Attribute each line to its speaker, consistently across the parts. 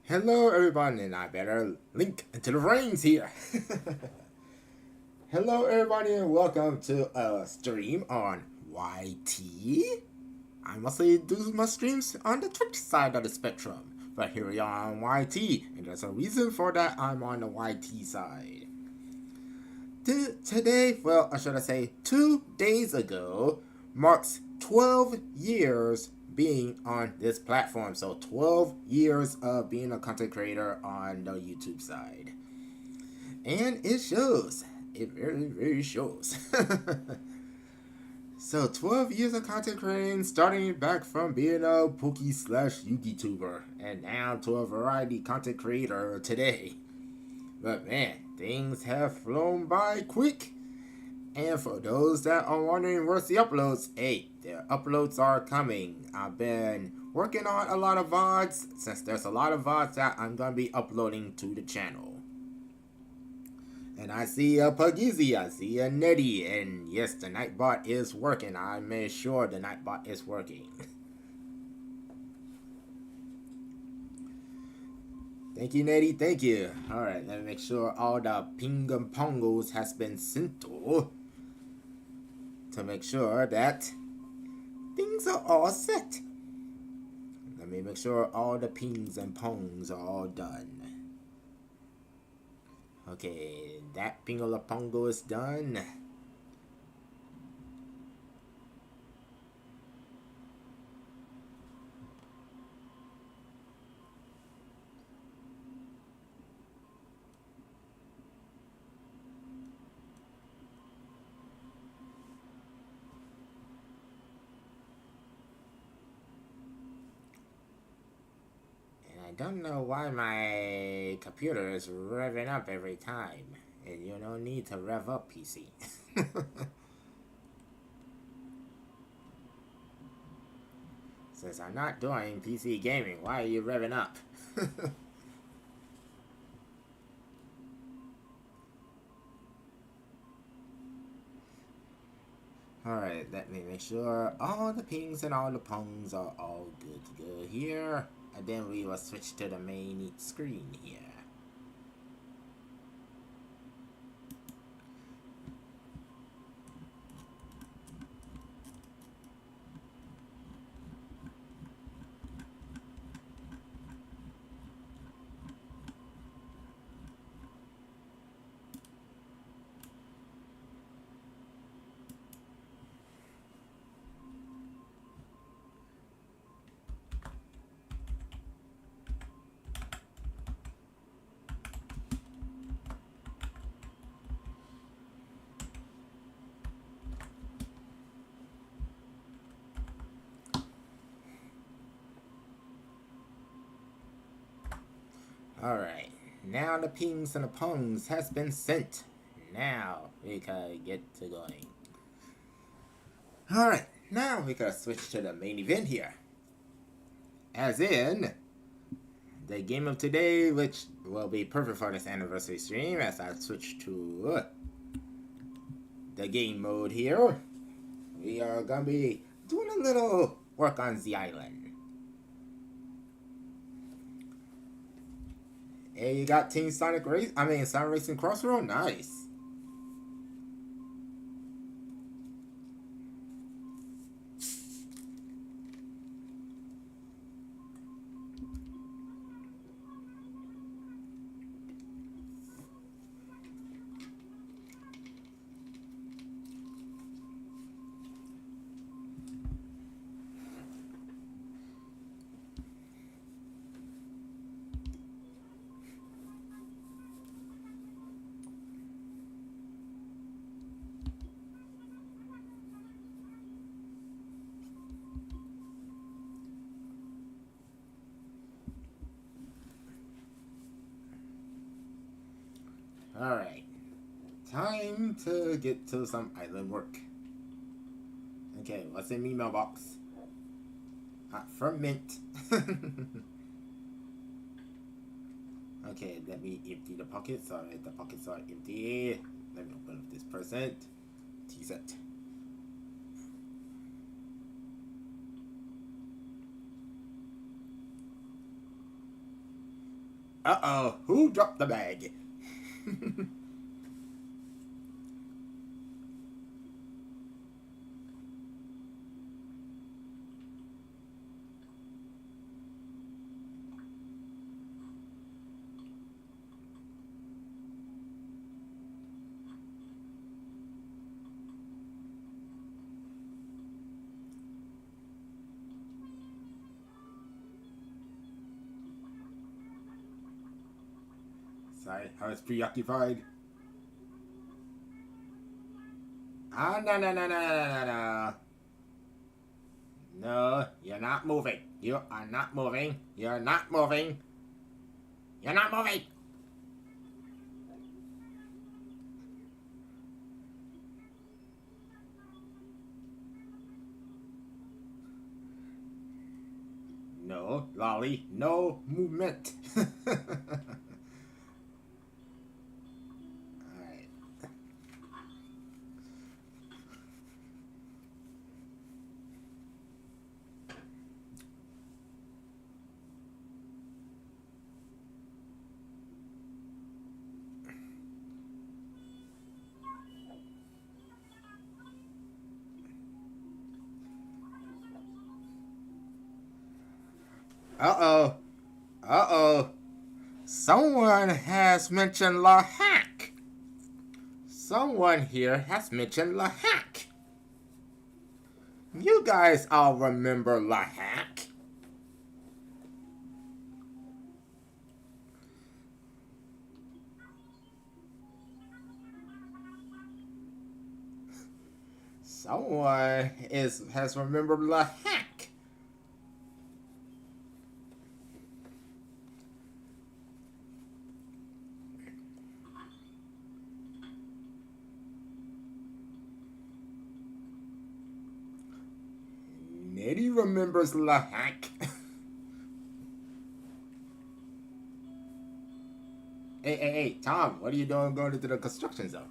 Speaker 1: Hello everyone, and I better link into the reins here. Hello everybody and welcome to a stream on YT. I mostly do my streams on the Twitch side of the spectrum, but here we are on YT, and there's a reason for that I'm on the YT side. Today, well, or should I say 2 days ago, marks 12 years being on this platform. So 12 years of being a content creator on the YouTube side. And it shows. It very shows. So 12 years of content creating, starting back from being a Pokey slash Yugi tuber, and now to a variety content creator today. But man, things have flown by quick. And for those that are wondering where's the uploads, hey, the uploads are coming. I've been working on a lot of VODs, since there's a lot of VODs that I'm going to be uploading to the channel. And I see a Pugizzy, I see a Netty, and yes, the Nightbot is working. I made sure the Nightbot is working. Thank you, Netty, thank you. Alright, let me make sure all the ping-pongos has been sent to make sure that things are all set. Let me make sure all the pings and pongs are all done. Okay, that pingalapongo is done. I don't know why my computer is revving up every time. And you don't need to rev up, PC. Since I'm not doing PC gaming, why are you revving up? Alright, let me make sure all the pings and all the pongs are all good to go here. And then we will switch to the main screen here. Alright, now the pings and the pongs has been sent. Now we can get to going. Alright, now we can switch to the main event here. As in, the game of today, which will be perfect for this anniversary stream as I switch to the game mode here. We are gonna be doing a little work on the island. Hey, you got Team Sonic Sonic Racing Crossroad? Nice. Alright. Time to get to some island work. Okay, what's in my mailbox? From Mint. Okay, let me empty the pockets. Alright, the pockets are empty. Let me open up this present. Tease it. Uh-oh, who dropped the bag? Sorry, I was preoccupied. Ah, no, no, no, no, no, no, no. No, you're not moving. You are not moving. You're not moving. You're not moving. No, Lolly, no movement. Alright. Uh-oh. Uh-oh. Someone has mentioned La Hack. Someone here has mentioned La Hack. You guys all remember La Hack. Someone has remembered La Hack. Nettie remembers La Hack. Hey, Tom, what are you doing going into the construction zone?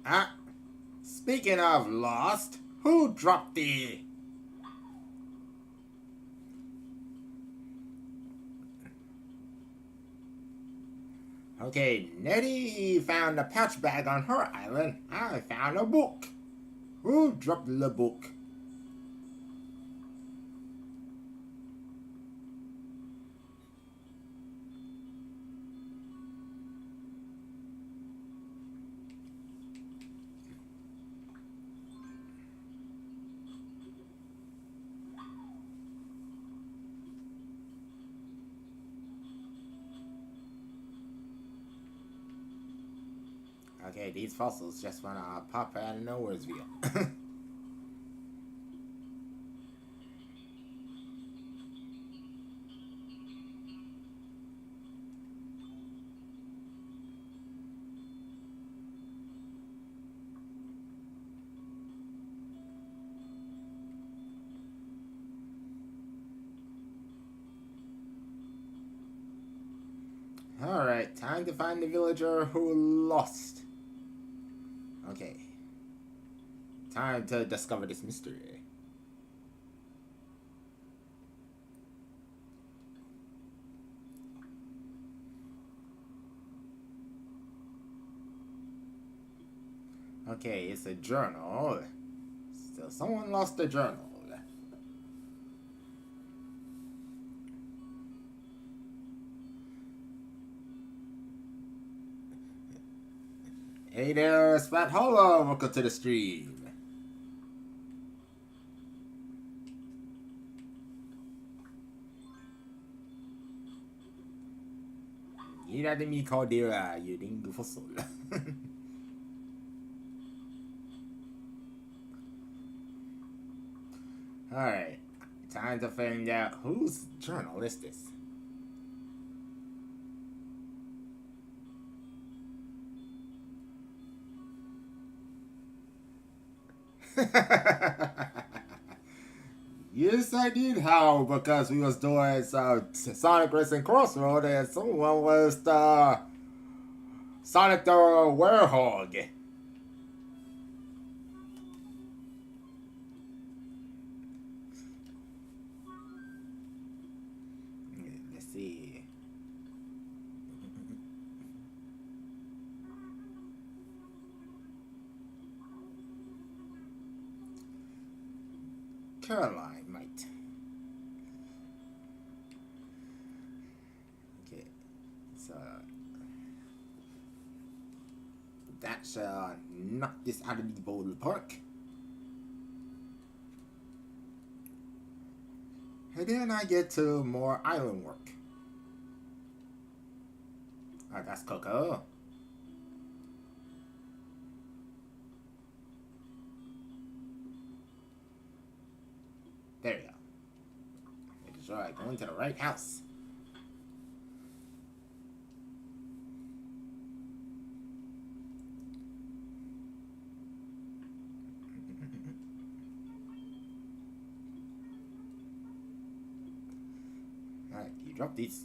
Speaker 1: Ah, speaking of lost, who dropped the... Okay, Nettie found a pouch bag on her island. I found a book. Who dropped the book? Okay, these fossils just wanna pop out of Nowheresville. Alright, time to find the villager who lost. Okay. Time to discover this mystery. Okay, it's a journal. So someone lost the journal. Hey there, Spat Hollow. Welcome to the stream. Gillar de mi caldera, you dingo fossil. Alright, time to find out whose journal is this. Yes, I did howl because we was doing Sonic Racing Crossroad and someone was the Sonic the Werehog. Let's see. Caroline might. Okay, so that shall knock this out of the ballpark. And then I get to more island work. Oh, that's Coco. There you go. Making sure I go into the right house. Alright, you drop these.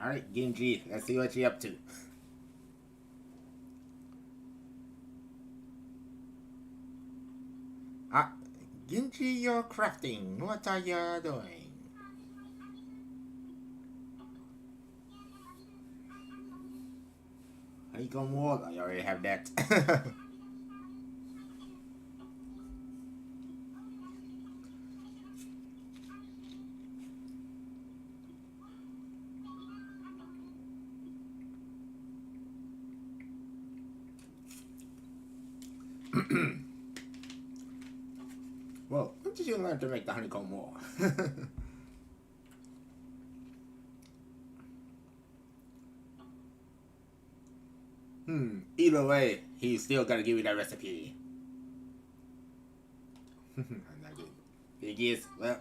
Speaker 1: Alright, Genji, let's see what you're up to. Ah, Genji, you're crafting. What are you doing? Honeycomb wall? I already have that. Well, when did you learn to make the honeycomb wall? Either way, he's still gotta give you that recipe. I'm not good. Big is, well.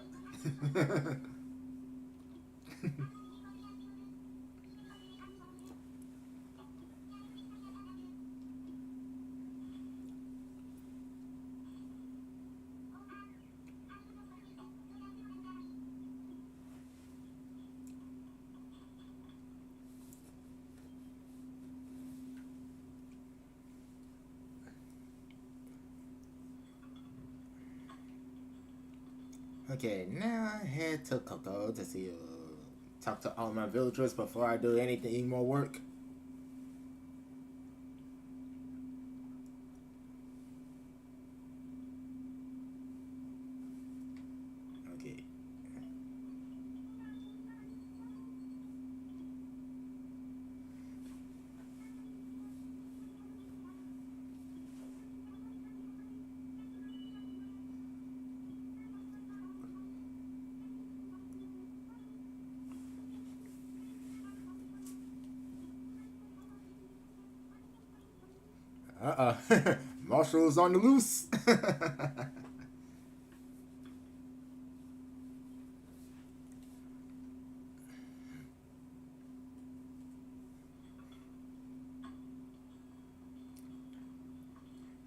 Speaker 1: Okay, now I head to Coco to see talk to all my villagers before I do anything more work. Okay. Marshall's on the loose.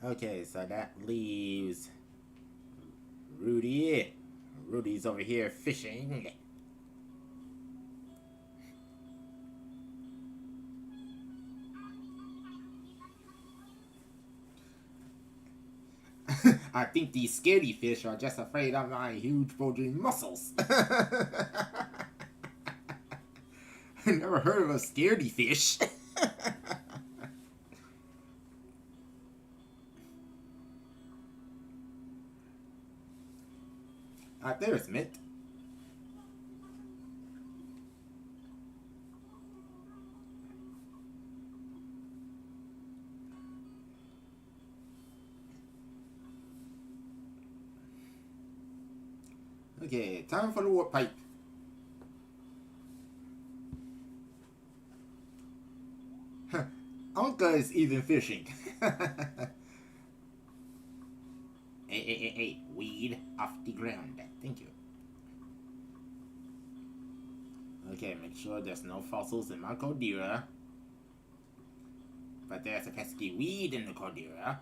Speaker 1: Okay, so that leaves Rudy. Rudy's over here fishing. I think these scaredy fish are just afraid of my huge bulging muscles. Never heard of a scaredy fish. There's Mint. Okay, time for the warp pipe. Anka is even fishing. Hey, weed off the ground. Thank you. Okay, make sure there's no fossils in my caldera. But there's a pesky weed in the caldera.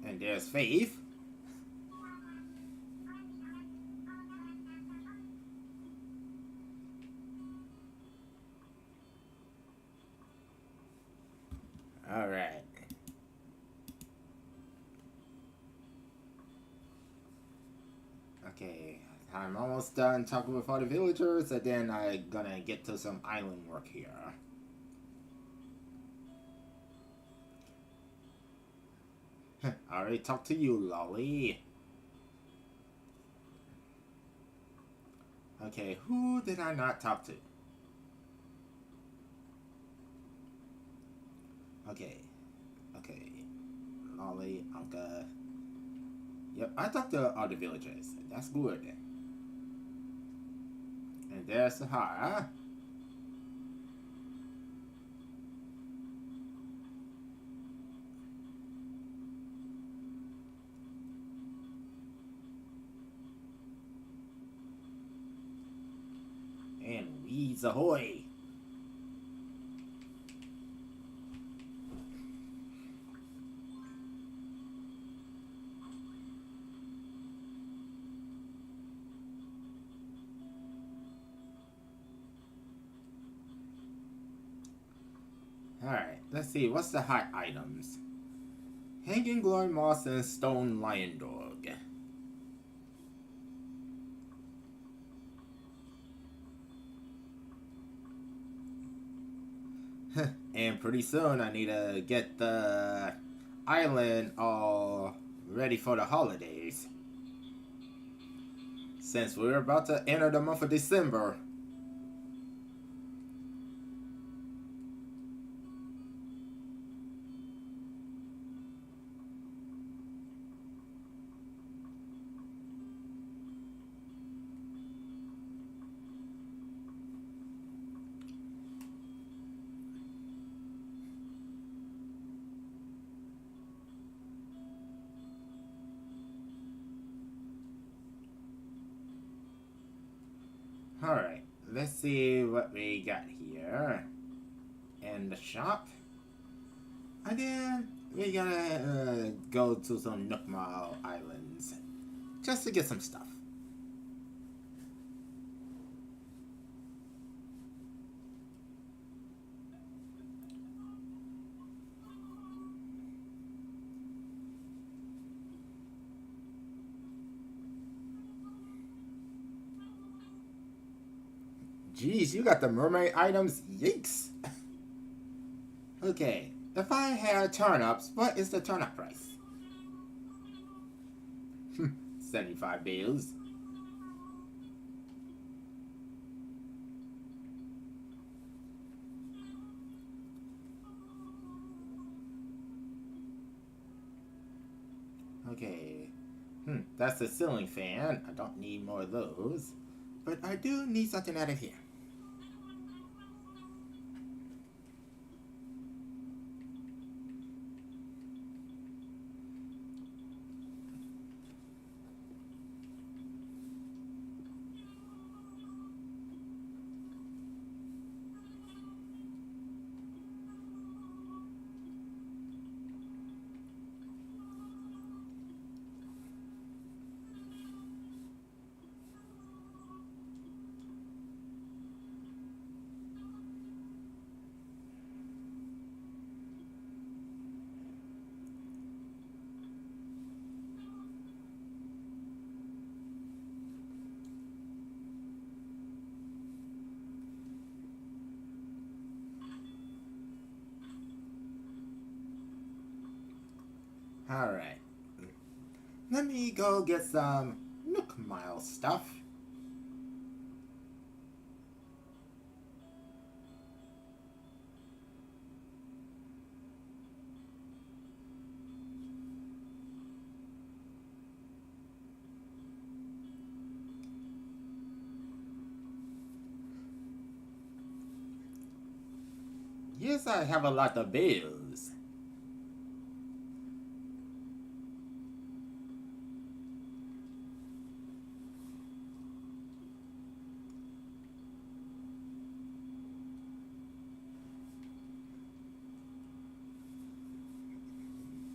Speaker 1: And there's Faith. Alright. Okay, I'm almost done talking with all the villagers, and then I'm gonna get to some island work here. I already talked to you, Lolly. Okay, who did I not talk to? Okay. Lolly, Anka. Yep, I talked to all the villagers. That's good. And there's Sahara. And Weeds ahoy! Alright, let's see, what's the hot items? Hanging Glory Moss and Stone Lion Dog. And pretty soon I need to get the island all ready for the holidays. Since we're about to enter the month of December. Alright, let's see what we got here. In the shop. And then we gotta go to some Nookmar Islands. Just to get some stuff. Jeez, you got the mermaid items? Yikes! Okay, if I had turnips, what is the turnip price? 75 bills. Okay. That's the ceiling fan. I don't need more of those. But I do need something out of here. Alright. Let me go get some Nook Mile stuff. Yes, I have a lot of bills.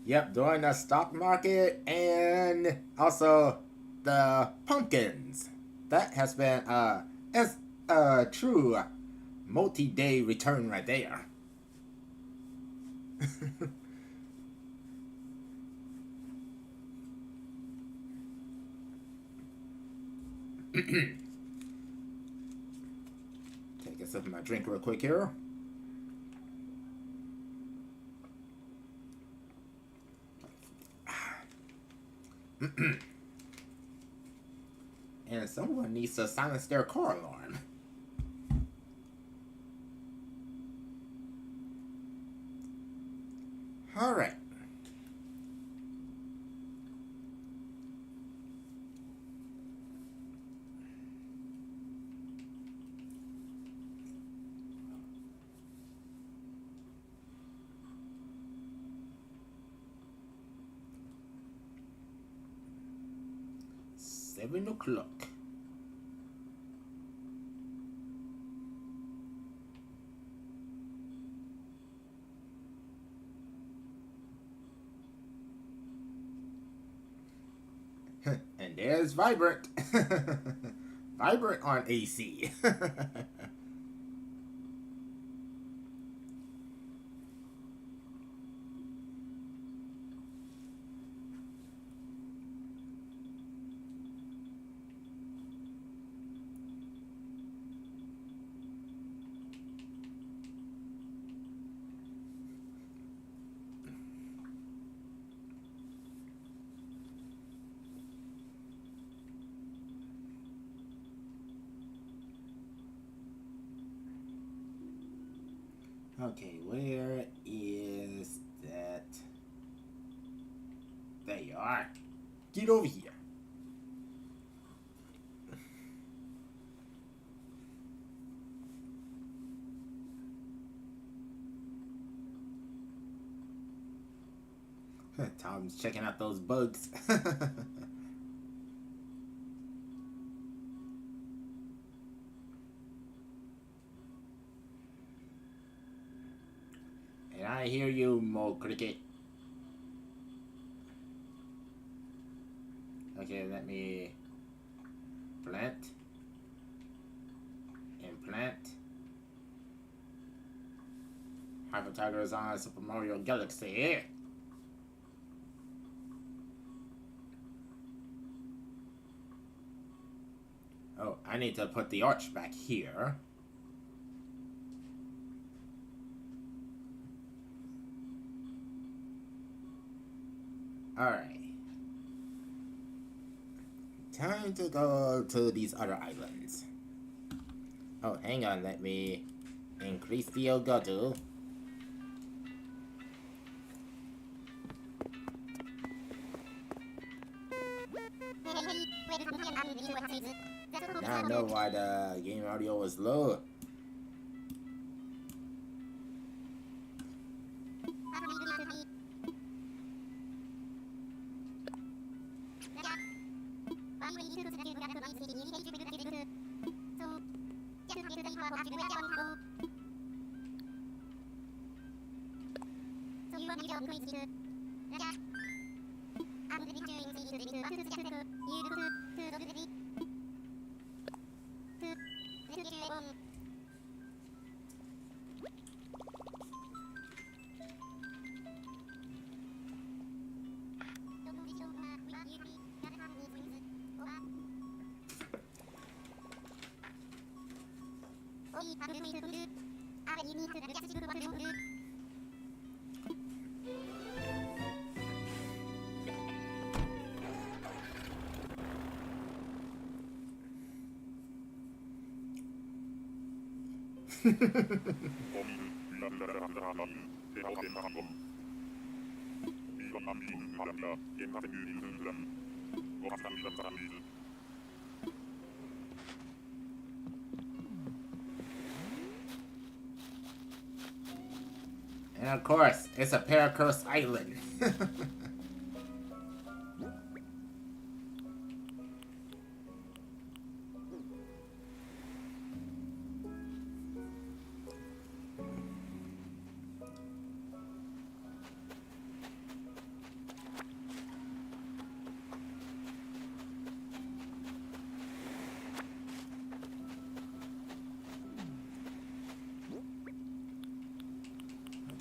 Speaker 1: Yep, during the stock market and also the pumpkins. That has been it's a true multi-day return right there. Take a sip of my drink real quick here. And someone needs to silence their car alarm. Alright. $7 o'clock. And there's Vibrant. Vibrant on AC. Okay, where is that? There you are. Get over here. Tom's checking out those bugs. And I hear you, Mo Cricket. Okay, let me plant. Implant. Hyper Tiger is on Super Mario Galaxy. Oh, I need to put the arch back here. Alright. Time to go to these other islands. Oh, hang on, let me increase the Elgato. Now I know why the game audio was low. And of course, it's a Paracurse Island.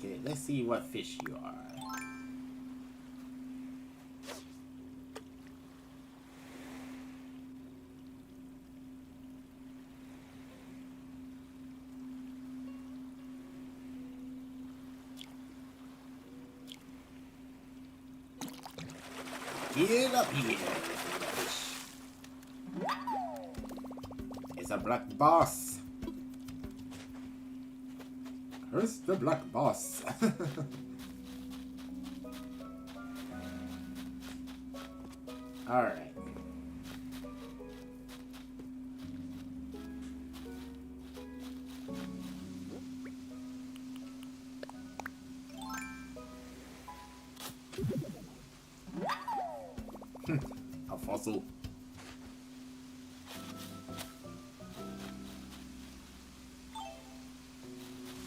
Speaker 1: Okay, let's see what fish you are. Get up here, fish. It's a black boss. Curse the black boss. Alright. A fossil.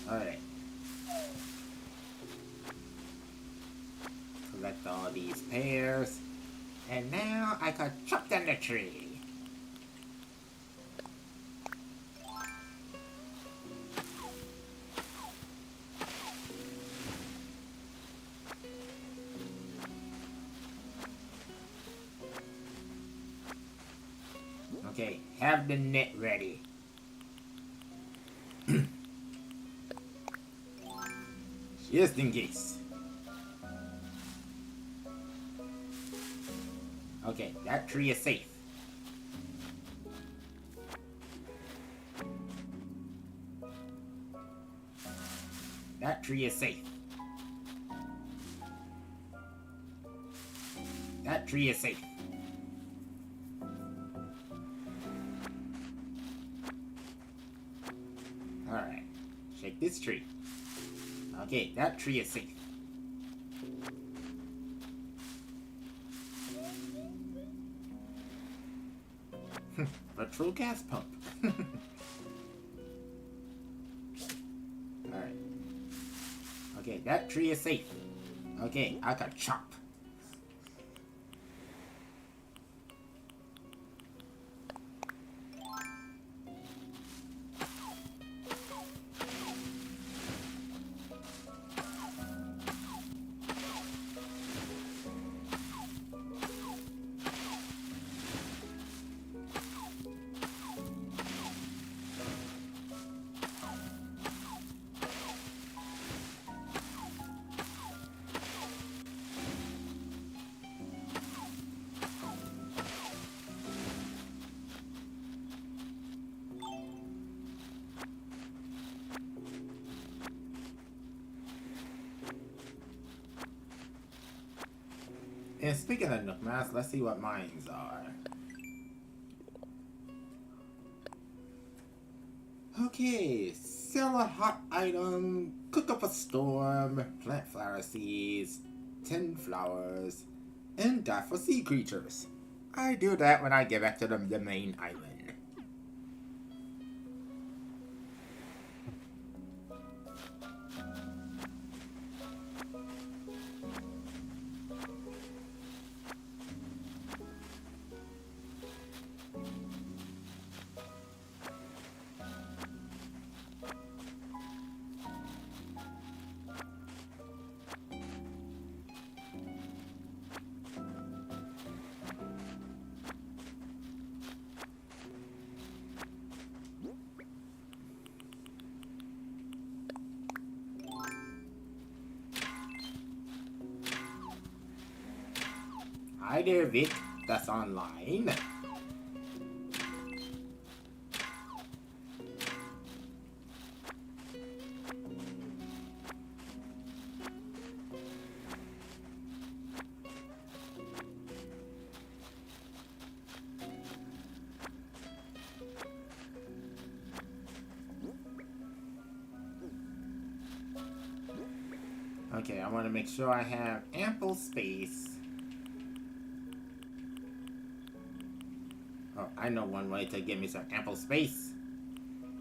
Speaker 1: Alright. Collect all these pears. And now I can chop down the tree. Okay, have the net ready. Just in case. Okay, that tree is safe. That tree is safe. That tree is safe. Alright, shake this tree. Okay, that tree is safe. Virtual gas pump. Alright. Okay, that tree is safe. Okay, I can chop. And speaking of Nook Mass, let's see what mines are. Okay, sell a hot item, cook up a storm, plant flower seeds, 10 flowers, and die for sea creatures. I do that when I get back to the main island. Hi there, Vic. That's online. Okay, I want to make sure I have ample space. Oh, I know one way to give me some ample space.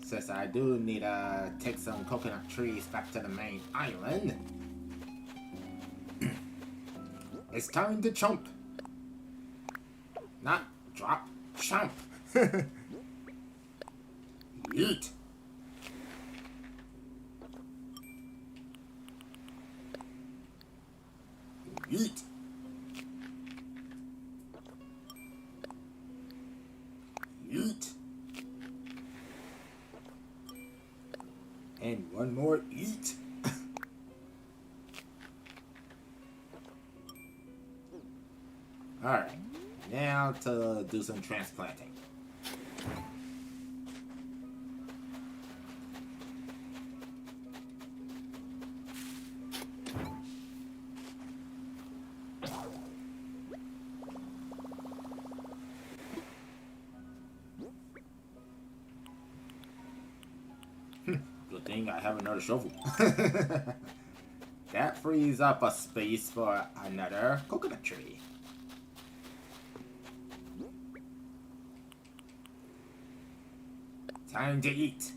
Speaker 1: Since I do need to take some coconut trees back to the main island. It's time to chomp. Not drop, chomp. Yeet. Yeet. Yeet. And one more eat. Alright, now to do some transplanting. Good thing I have another shovel. That frees up a space for another coconut tree. Time to eat.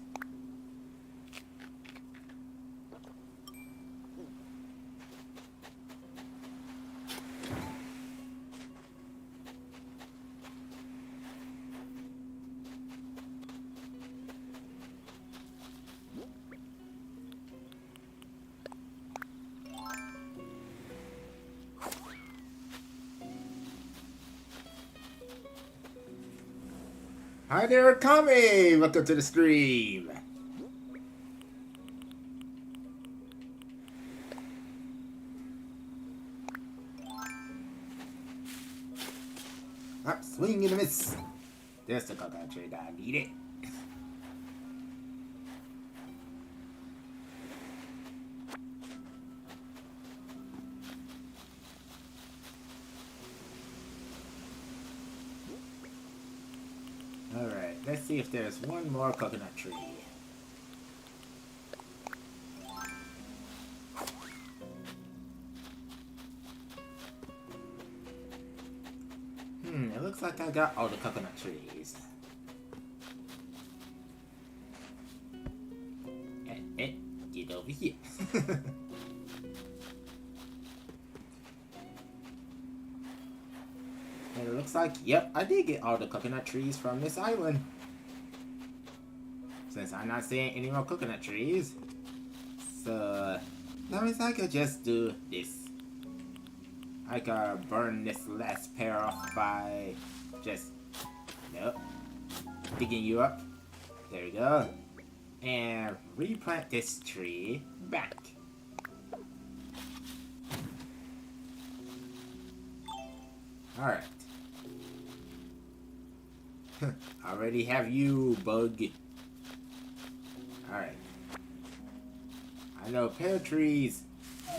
Speaker 1: Hi there, Kami! Welcome to the stream. Ah, swing and a miss. There's the coconut tree that I need it. Alright, let's see if there's one more coconut tree. It looks like I got all the coconut trees. Get over here. And it looks like, yep, I did get all the coconut trees from this island. Since I'm not seeing any more coconut trees. So, that means I could just do this. I could burn this last pair off by just, nope, digging you up. There we go. And replant this tree back. Alright. I already have you, bug. Alright. I know pear trees,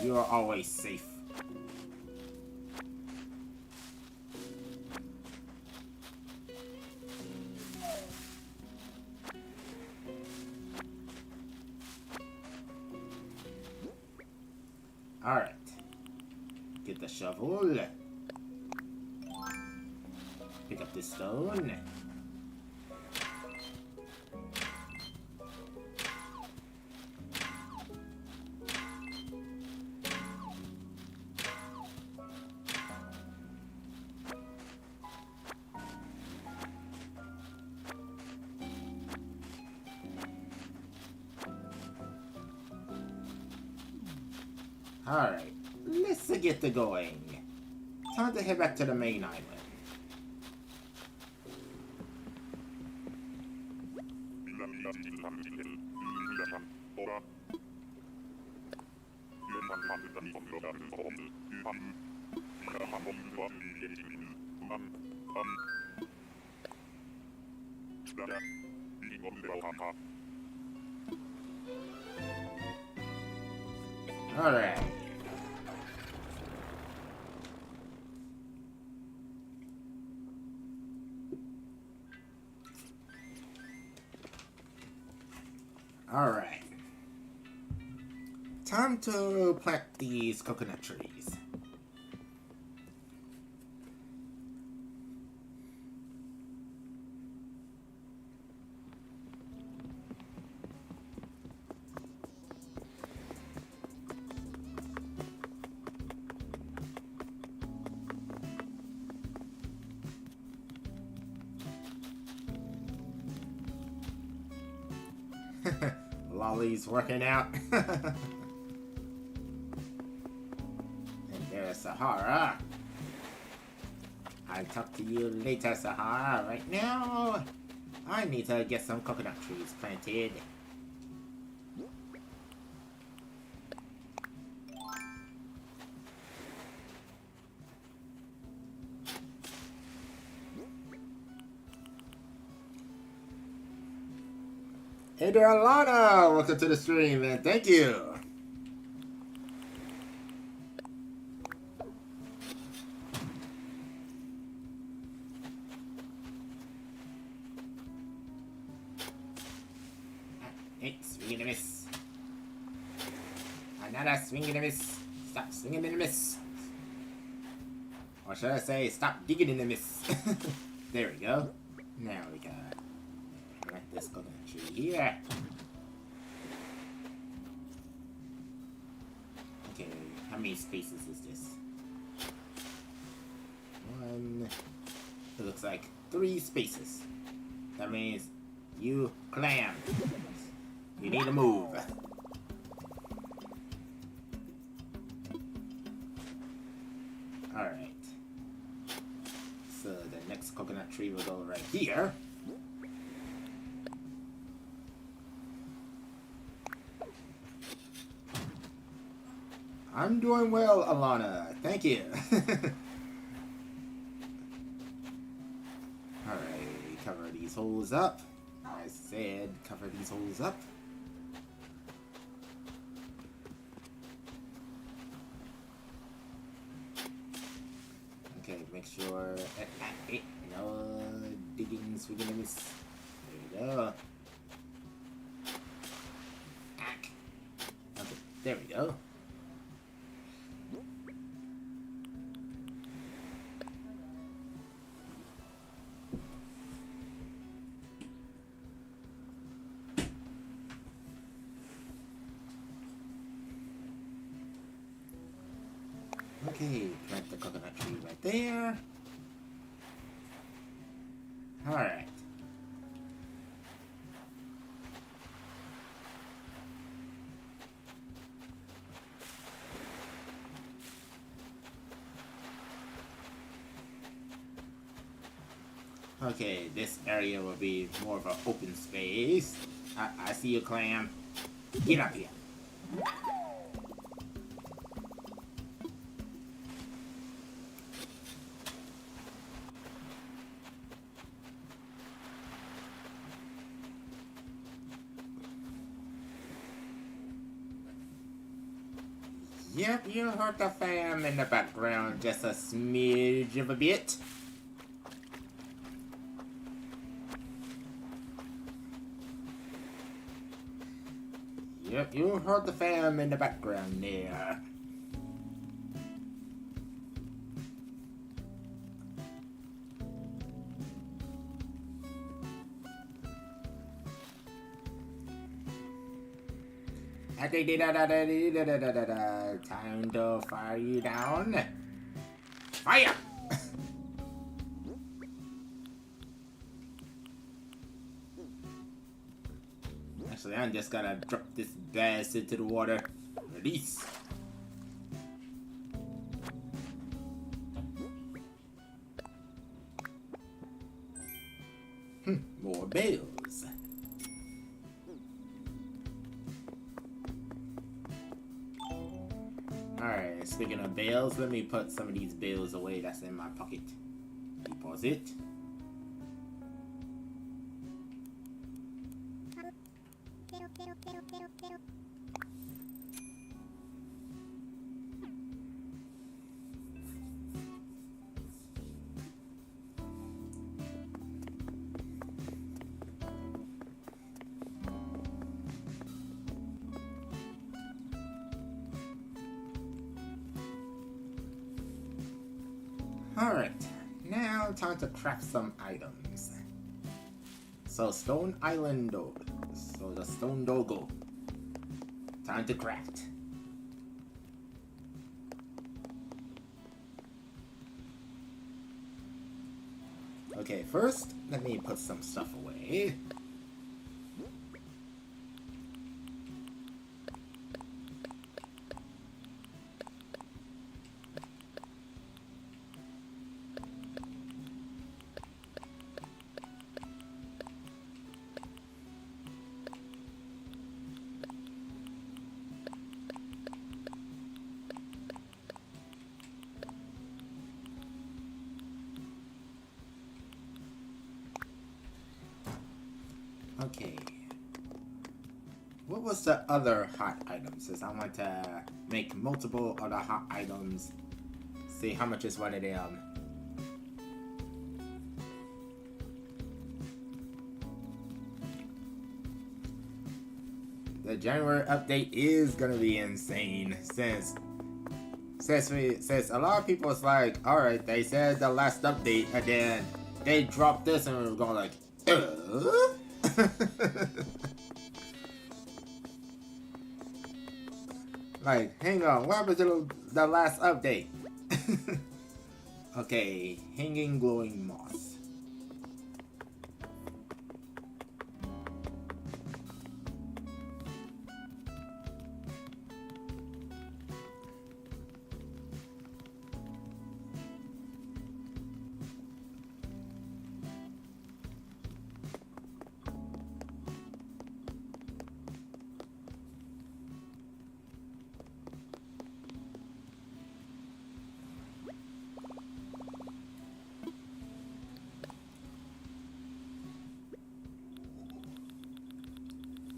Speaker 1: you are always safe. Alright. Get the shovel. Pick up the stone. Alright, let's get to going. Time to head back to the main island. Alright. Alright. time to plant these coconut trees. Lolly's working out. And there's Sahara. I'll talk to you later, Sahara. Right now, I need to get some coconut trees planted. Hey there, Alana! Welcome to the stream, man. Thank you. Hey, swing and a miss. Another swing and a miss. Stop swinging and a miss. Or should I say, stop digging in a miss. There we go. Now we got this coconut tree here. Okay, how many spaces is this? One. It looks like 3 spaces. That means you clam. You need to move. Alright. So the next coconut tree will go right here. I'm doing well, Alana. Thank you. Alright, cover these holes up. I said cover these holes up. Okay, make sure no digging, swinging and miss. There we go. Okay, there we go. Okay, plant the coconut tree right there. Alright. Okay, this area will be more of an open space. I see you, clam. Get up here. Yep, you heard the fan in the background just a smidge of a bit. Yep, you heard the fan in the background there. Time to fire you down. Fire! Actually, I'm just gonna drop this bass into the water. Release. More bales. Alright, speaking of bales, let me put some of these bales away that's in my pocket. Deposit. Alright, now time to craft some items. So Stone Island Dogo. So the Stone Dogo. Time to craft. Okay, first, let me put some stuff away. Okay. What was the other hot items? Since I want to make multiple other hot items. See how much is one of them. The January update is gonna be insane since a lot of people was like, alright, they said the last update and then they dropped this and we're going like, Like, hang on, what happened to the last update? Okay, hanging glowing moss.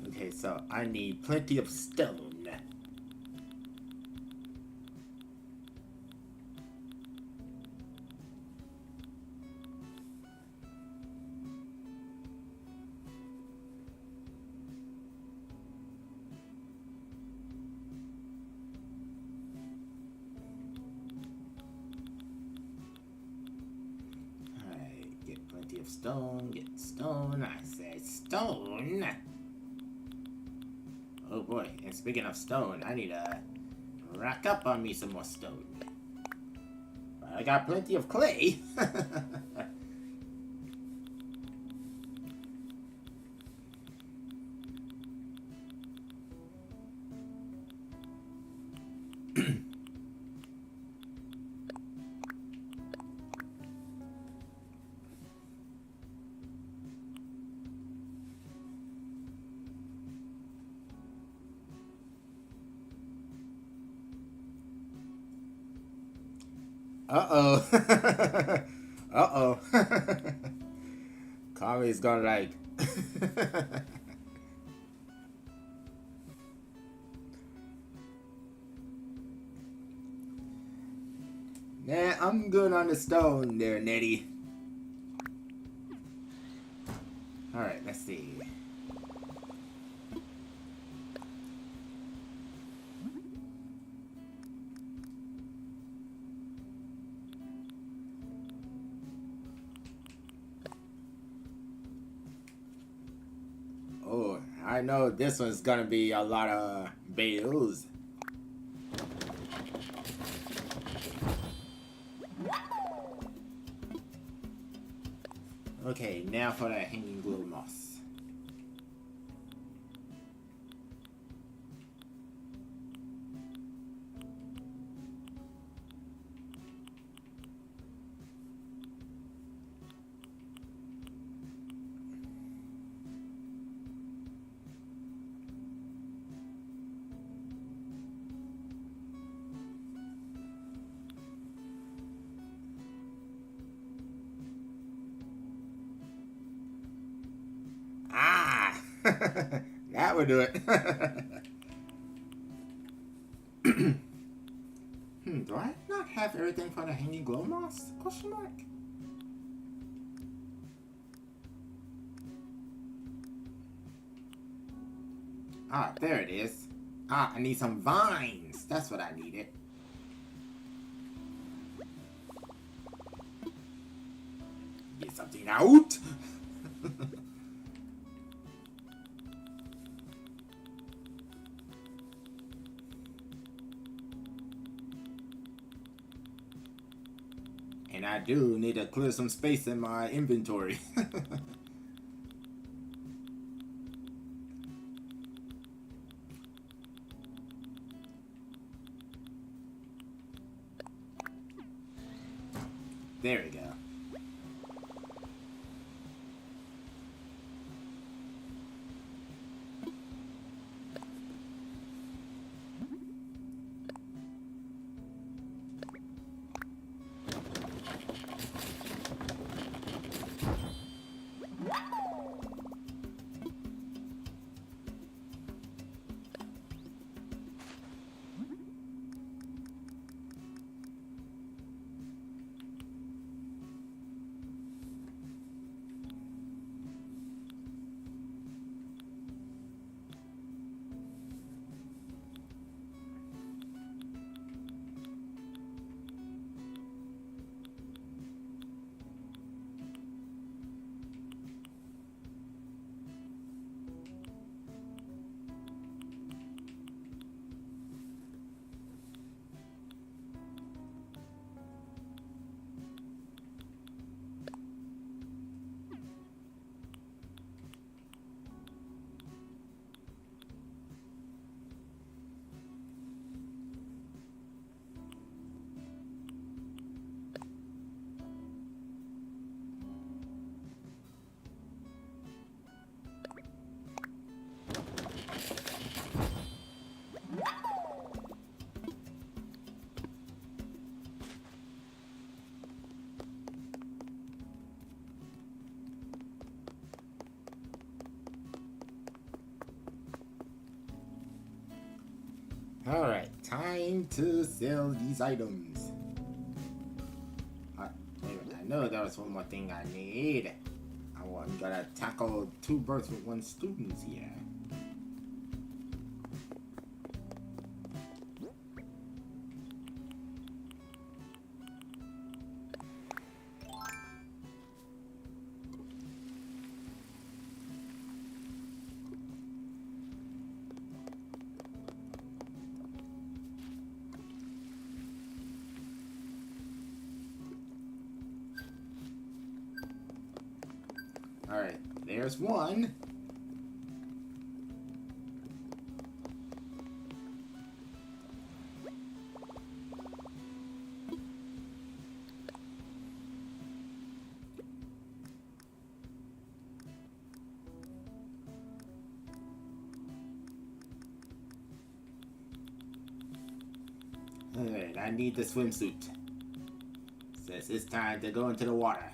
Speaker 1: Okay, so I need plenty of stone. Alright, get plenty of stone, get stone, I said stone! Oh boy, and speaking of stone, I need to rack up on me some more stone. But I got plenty of clay. Uh-oh. Uh-oh. Kami's gonna like... Nah, I'm good on the stone there, Nettie. Alright, let's see. Oh, I know this one's gonna be a lot of bales. Okay, now for that hanging glow moss. Ah! That would do it. Do I not have everything for the hanging glow moss? Question mark? Ah, there it is. Ah, I need some vines. That's what I needed. get something out. And I do need to clear some space in my inventory. There we go. Alright, time to sell these items. Wait a minute, I know there was one more thing I need. I'm gonna tackle two birds with one stone here. Alright, there's one. Alright, I need the swimsuit. Says it's time to go into the water.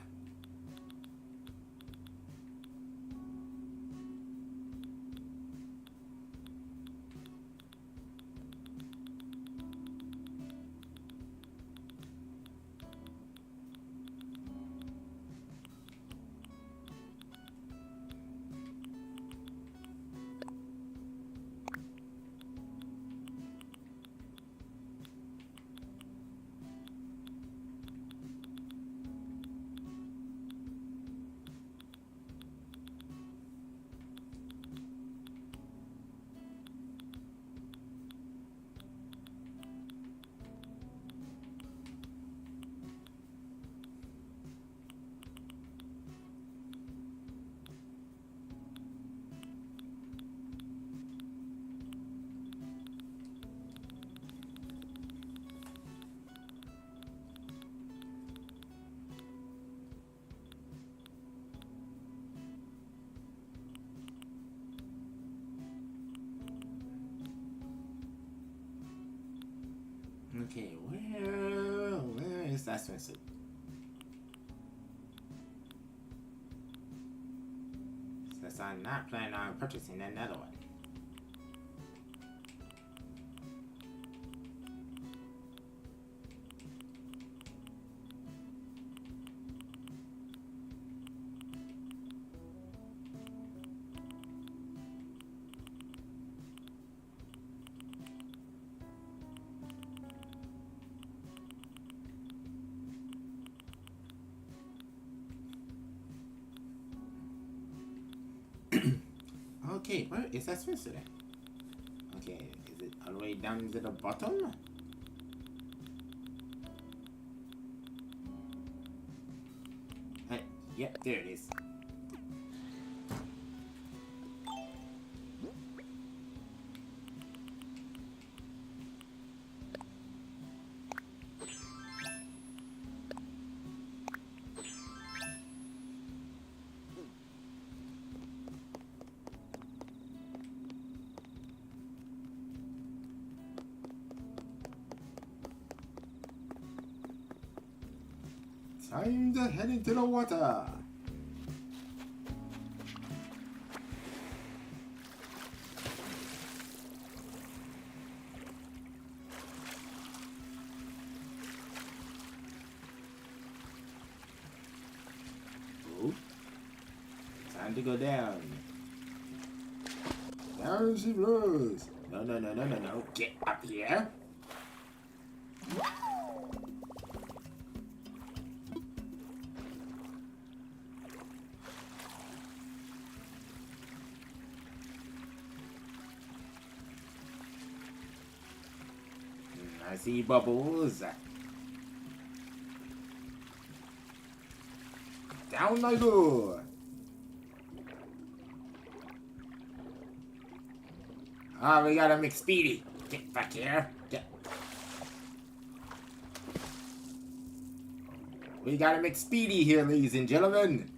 Speaker 1: Okay, where is that swimsuit? Since I'm not planning on purchasing another one. Okay, where is that Spencer? Okay, is it all the way down to the bottom? Hey, yep, there it is. Time to head into the water. Oh, time to go down. Down she blows. No, no, no, no, no, no. Get up here. I see bubbles. Down I go. Ah, we got a McSpeedy. Get back here. Get. We got a McSpeedy here, ladies and gentlemen.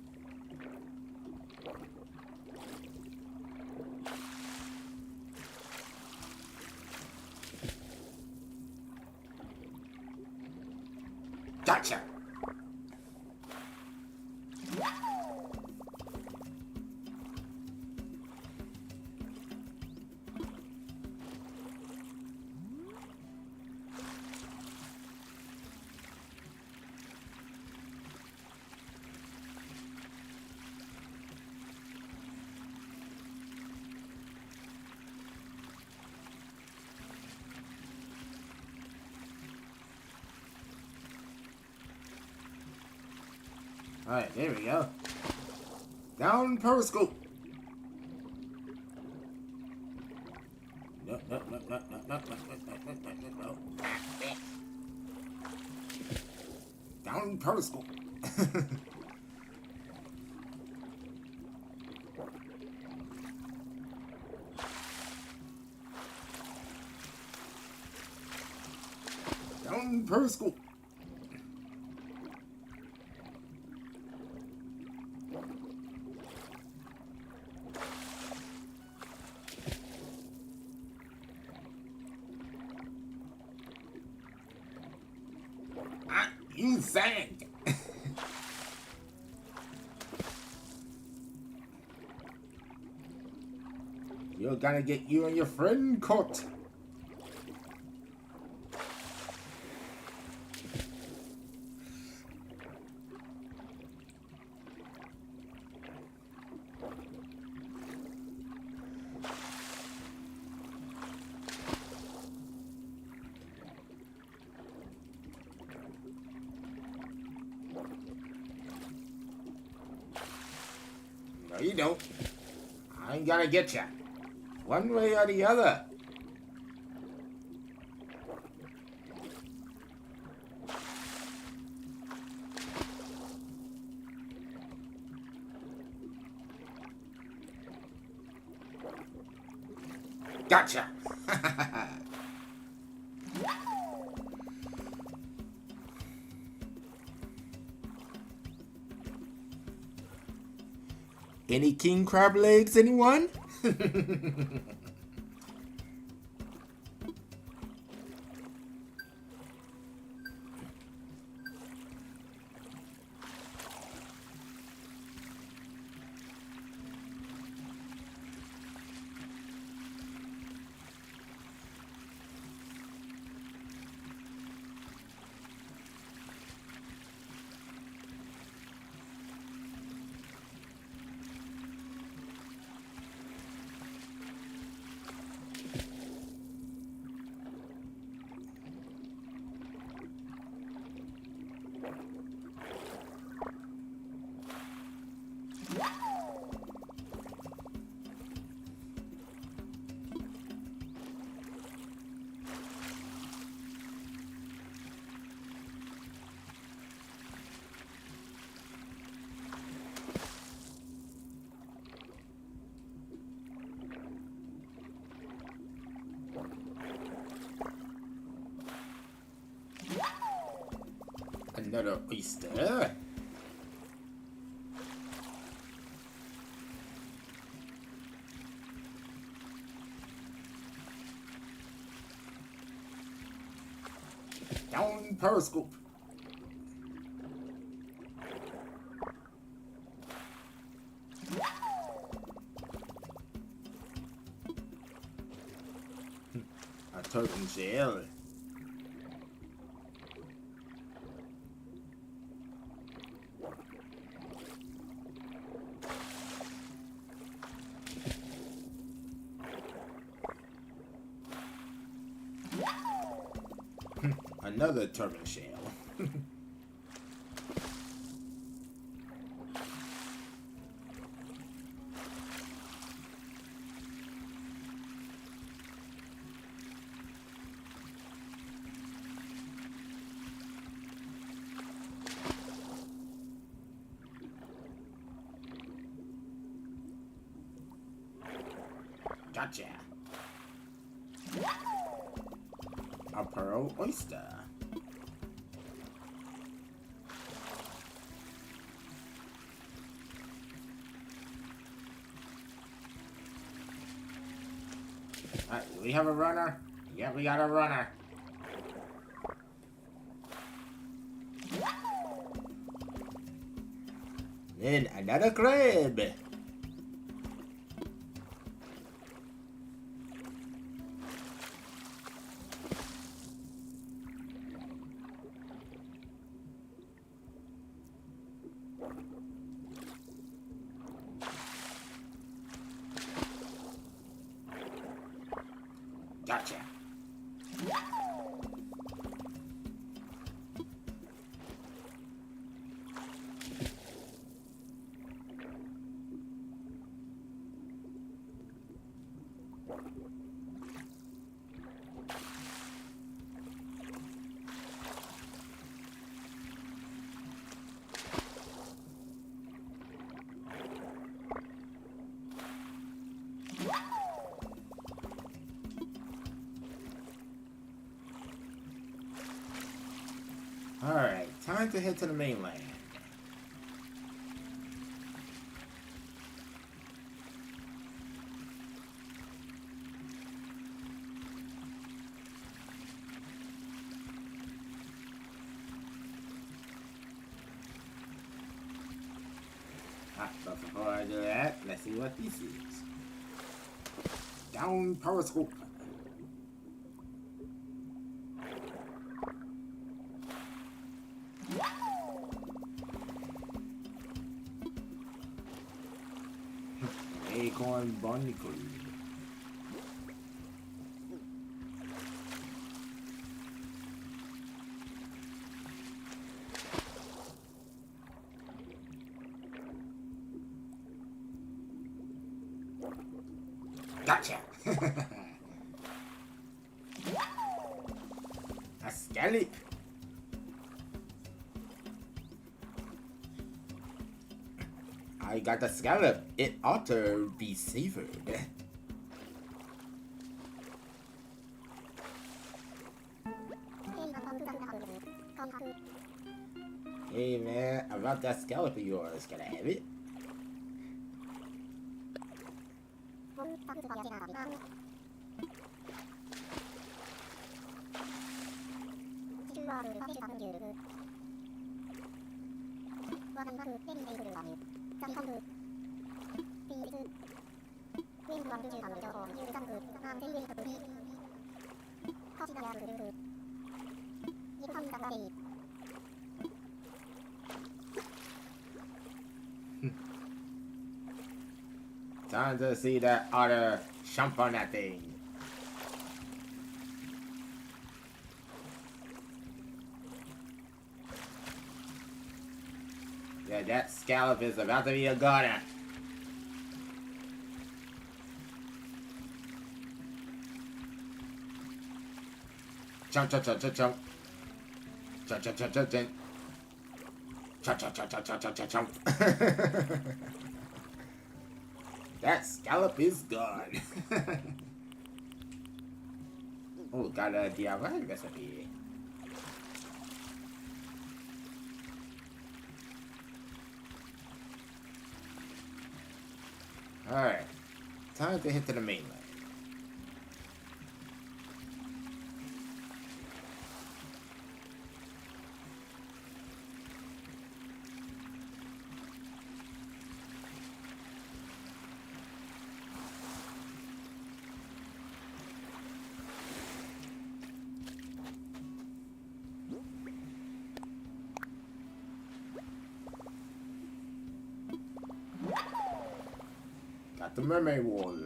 Speaker 1: Gotcha. Alright, there we go. Down periscope. No, no, no, no, no, no, no, no, no, no, no. Down periscope. Down periscope. You sank. You're gonna get you and your friend caught. No, you don't. I ain't gonna get ya. One way or the other. Gotcha. Any king crab legs, anyone? Another oyster. Down periscope. A turtle shell. Another turtle shell. Gotcha. A pearl oyster. Alright, we have a runner? Yeah, we got a runner. Then another crab. Gotcha. Alright, time to head to the mainland. But before I do that, let's see what this is. Down periscope. Acorn barnacle. Gotcha. A scallop. I got a scallop. It ought to be savored. Hey man, about that scallop of yours, can I have it? Time to see that otter jump on that thing. Yeah, that scallop is about to be a goner. Jump, jump, jump, jump, jump. Jump, jump, jump, jump, jump. Jump, jump, jump, jump, jump, jump, jump. That scallop is gone. Oh, got a DIY recipe. Alright, time to hit to the mainland. Got the mermaid wall.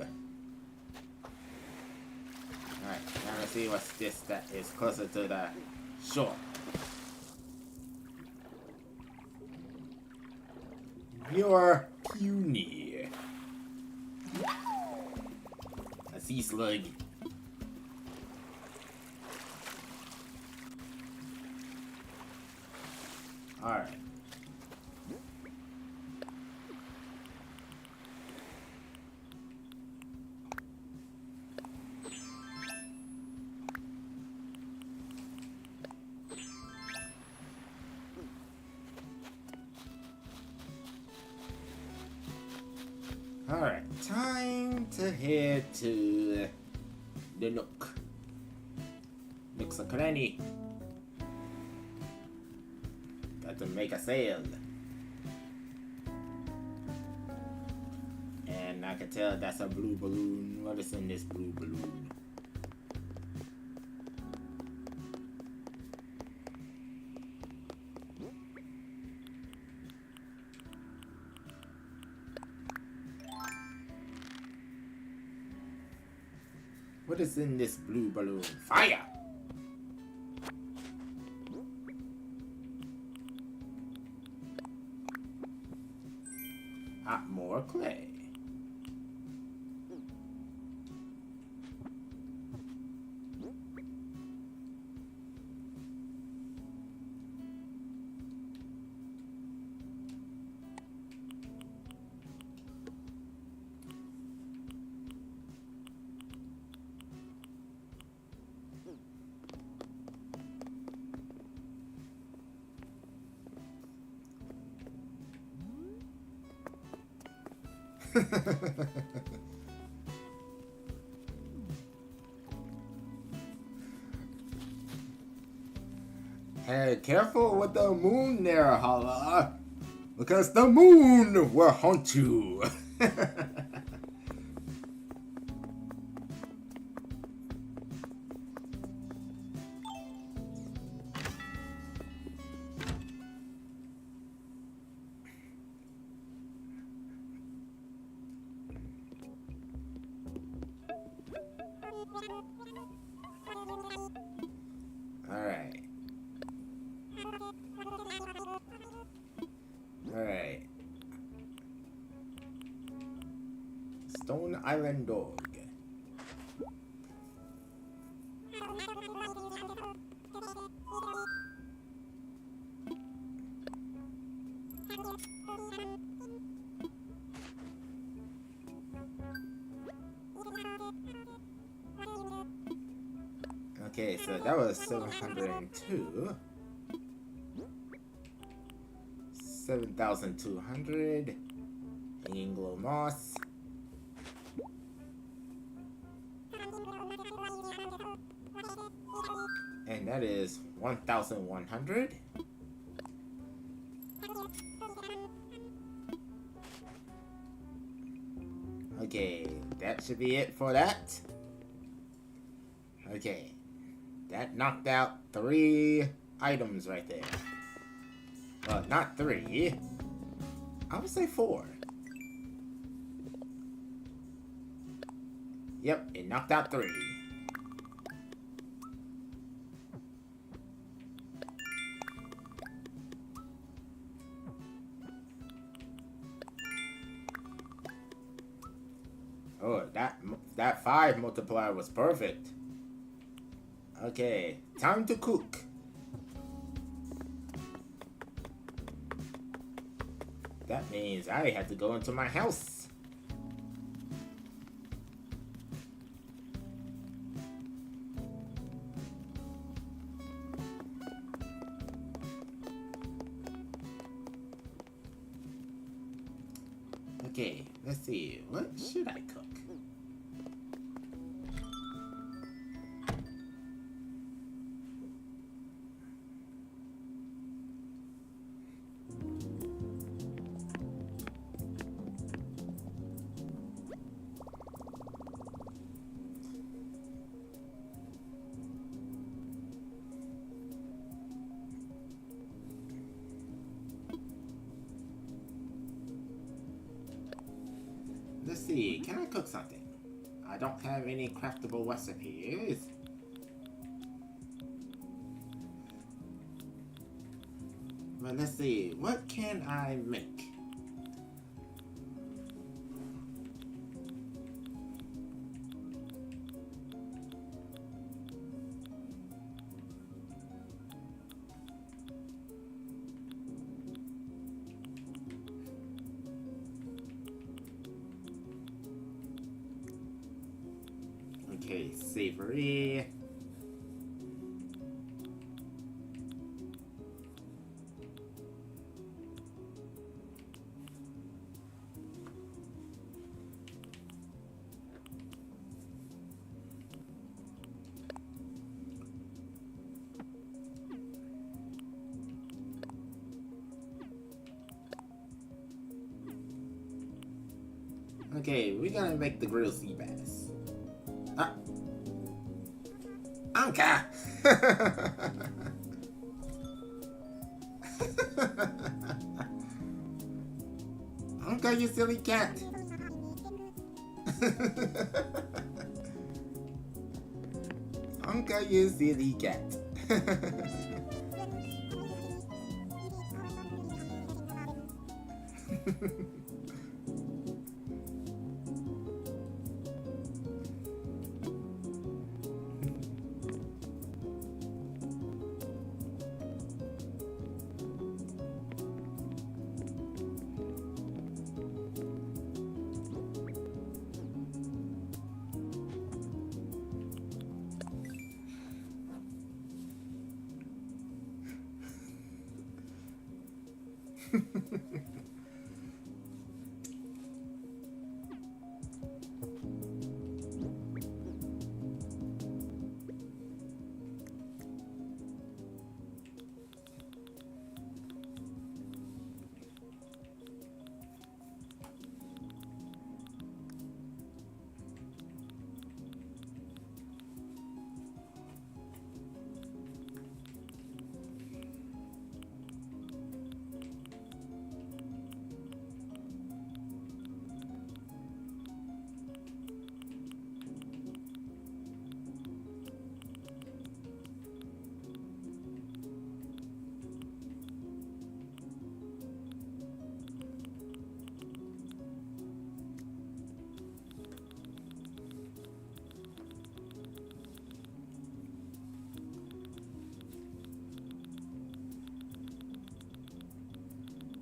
Speaker 1: Alright, now let's see what's this that is closer to the shore. You're puny. A sea slug. Alright. Alright, time to head to the Nook. Nook's a cranny. Got to make a sail. And I can tell that's a blue balloon. What is in this blue balloon? What is in this blue balloon? Fire! More clay. Hey, careful with the moon there, Hala. Because the moon will haunt you. Alright. Alright. Stone Island Dog. Okay, so that was 702. 7,200. Hanging glow moss. And that is 1,100. Okay, that should be it for that. Okay, that knocked out 3 items right there. Well, not 3. I would say 4. Yep, it knocked out 3. Oh, that 5 multiplier was perfect. Okay, time to cook. That means I had to go into my house. Okay, let's see. What should I cook? Let's see. Can I cook something? I don't have any craftable recipes. But let's see. What can I make? Okay, savory. Okay, we're gonna make the grilled sea bass. Ah, Anka! Anka, you silly cat! Anka, you silly cat!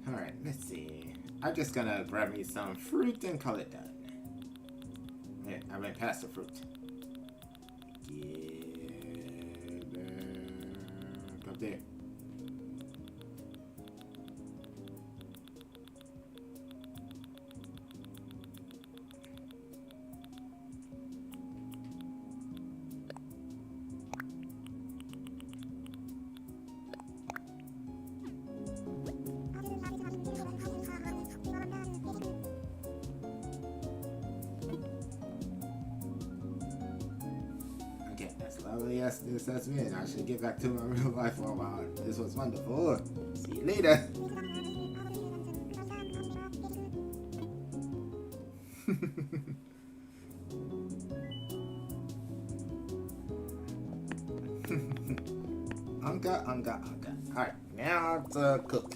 Speaker 1: Alright, let's see. I'm just gonna grab me some fruit and call it done. Yeah, I went past the fruit. Up there. Yes, this has been. I should get back to my real life for a while. This was wonderful. See you later. Unga. Alright, now to cook.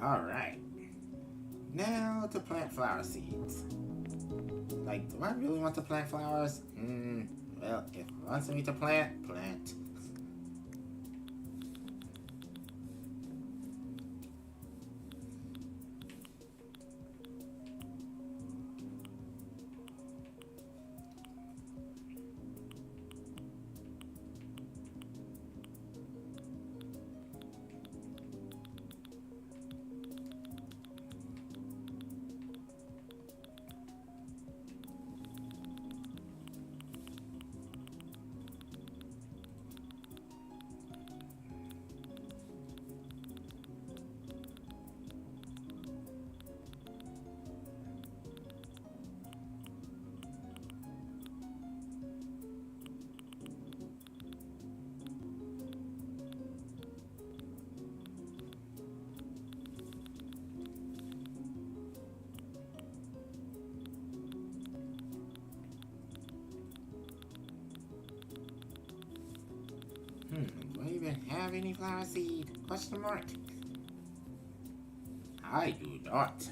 Speaker 1: Alright. Now to plant flower seeds. Like, do I really want to plant flowers? Well, if it wants me to plant, plant. Do I even have any flower seed? Question mark. I do not.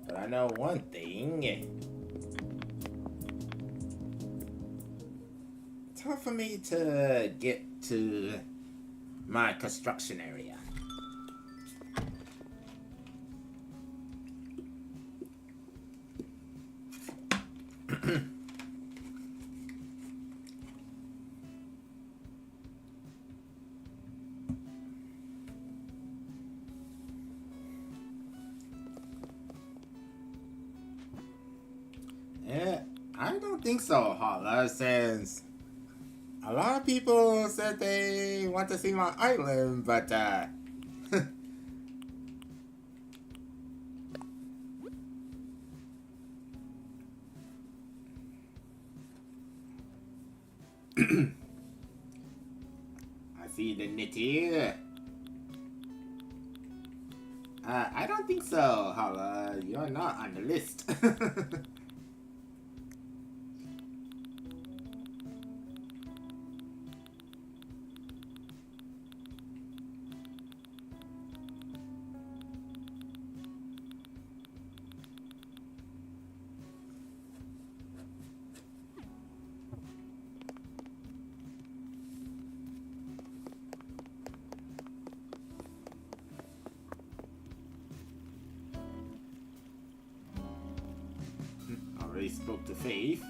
Speaker 1: But I know one thing. It's hard for me to get to my construction area. Yeah, I don't think so, Holla, since a lot of people said they want to see my island, but I see the nitty. I don't think so, Holla. You're not on the list. Already spoke to Faith.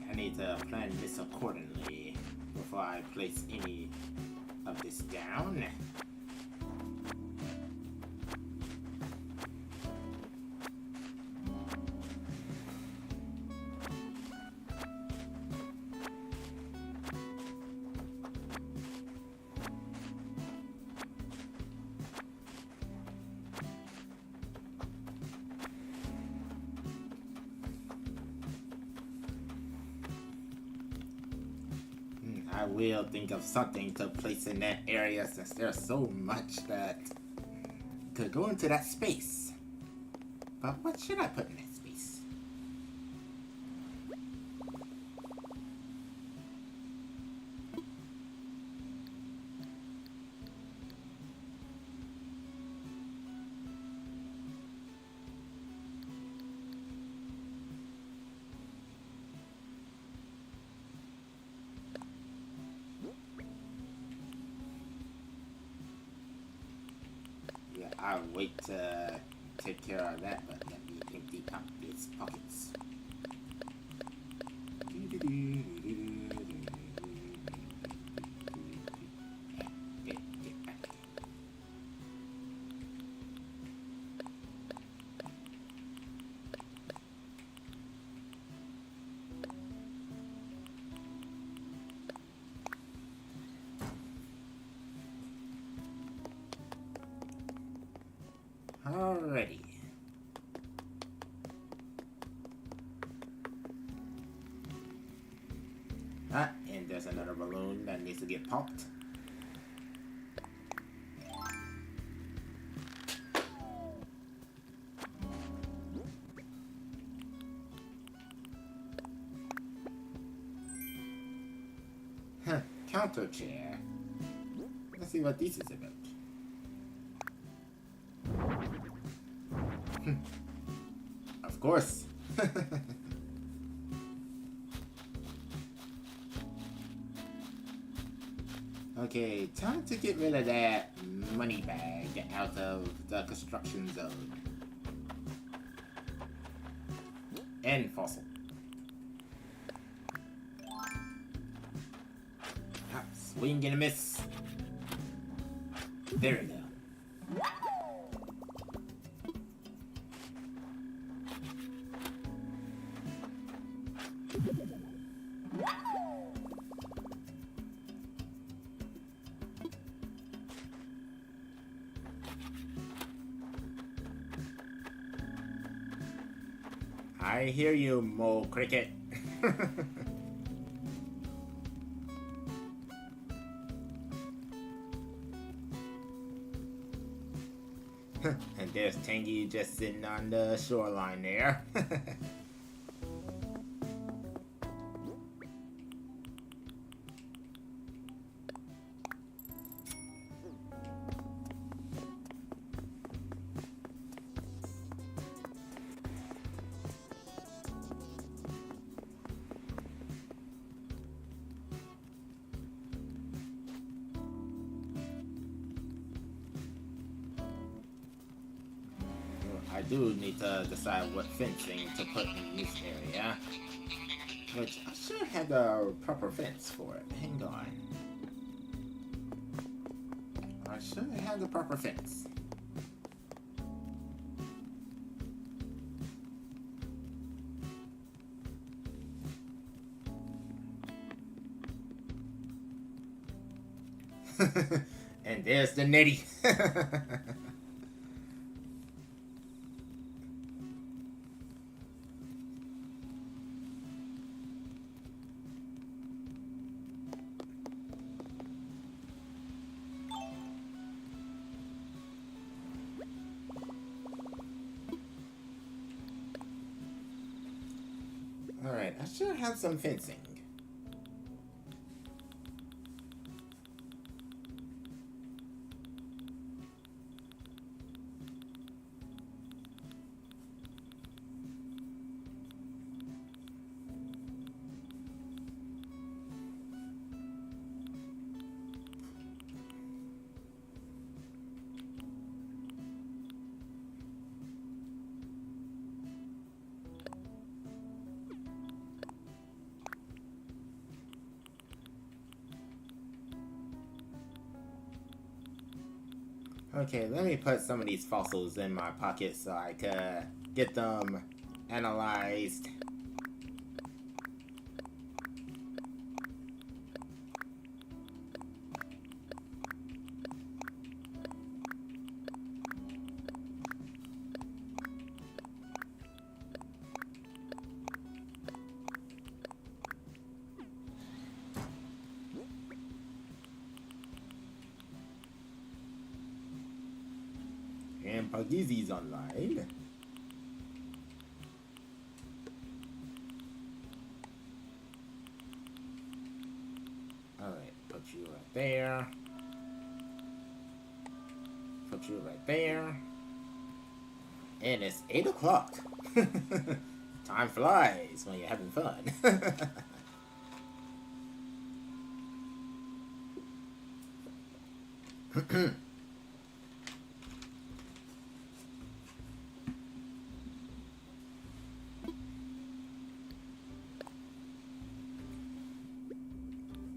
Speaker 1: I need to plan this accordingly before I place any of this down. I will think of something to place in that area since there's so much that could go into that space. But what should I put in that space? Yeah, I'll wait to take care of that, but let me empty out these pockets. Alrighty. Ah, and there's another balloon that needs to get popped. Huh, counter chair. Let's see what this is about. Of course. Okay, time to get rid of that money bag out of the construction zone. And fossil. Ah, swing and a miss. There we go. I hear you, Mo Cricket. And there's Tangy just sitting on the shoreline there. I do need to decide what fencing to put in this area. Which I should have the proper fence for it. Hang on. I should have the proper fence. And there's the netty. Alright, I should have some fencing. Okay, let me put some of these fossils in my pocket so I can get them analyzed. And Pagizzi's online. Alright, put you right there. Put you right there. And it's 8 o'clock. Time flies when you're having fun.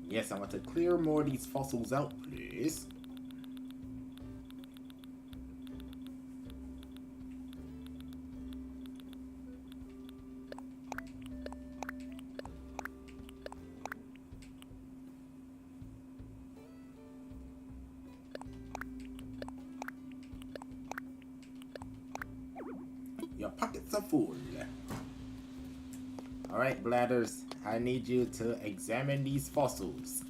Speaker 1: Yes, I want to clear more of these fossils out, please. Your pockets are full. Alright, Bladders, I need you to examine these fossils.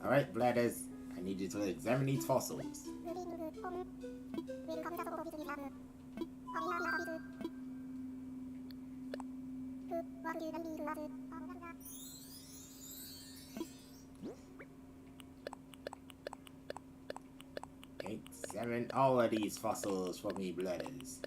Speaker 1: Alright, Bladders, I need you to examine these fossils. Examine all of these fossils for me, Bladders.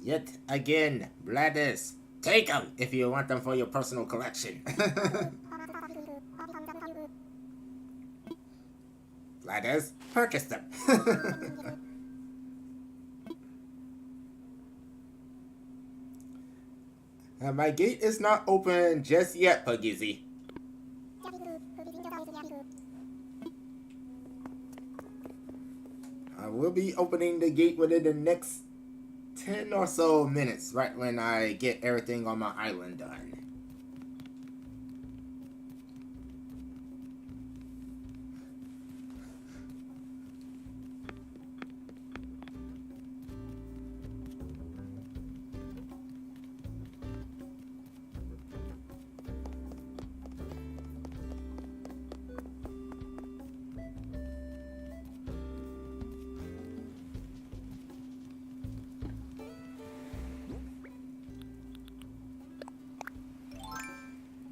Speaker 1: Yet again, Bladders, take them if you want them for your personal collection. Bladders, purchase them. My gate is not open just yet, Pugizzy. I will be opening the gate within the next 10 or so minutes, right when I get everything on my island done.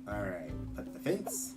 Speaker 1: Alright, put the fence.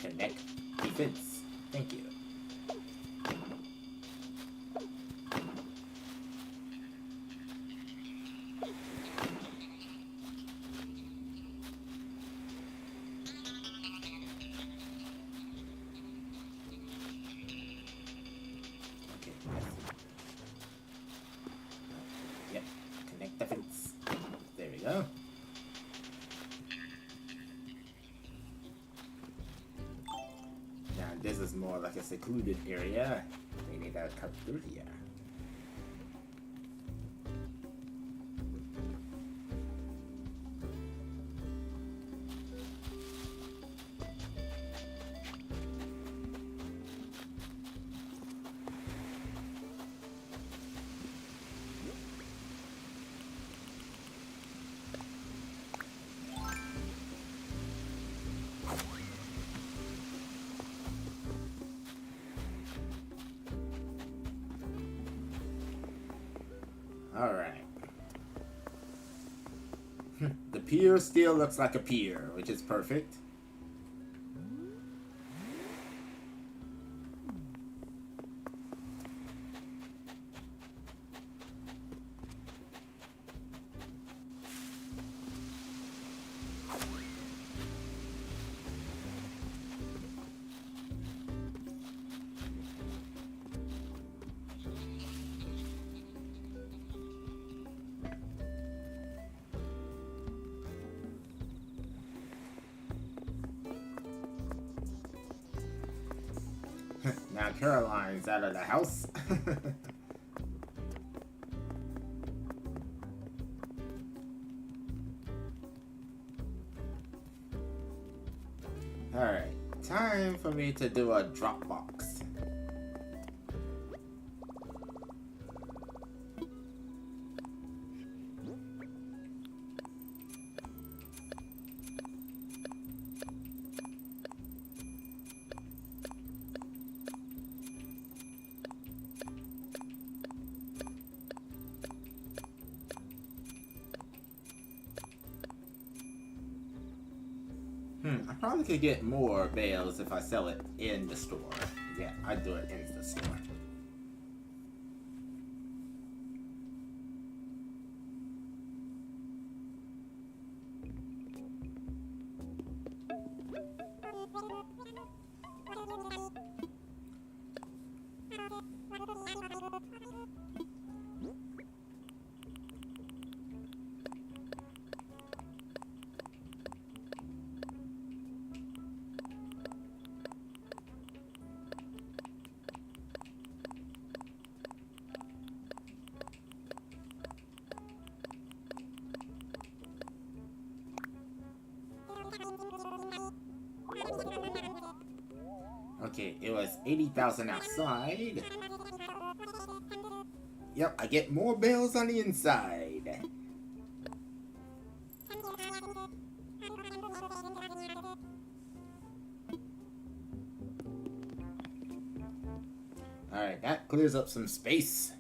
Speaker 1: Connect the fence. Thank you. Okay, yep, connect the fence. There we go. Now this is more like a secluded area. They need to cut through here. Alright. The pier still looks like a pier, which is perfect. Now Caroline's out of the house. Alright, time for me to do a Dropbox. I probably could get more bales if I sell it in the store. Yeah, I'd do it in the store. Okay, it was 80,000 outside. Yep, I get more bales on the inside. Alright, that clears up some space.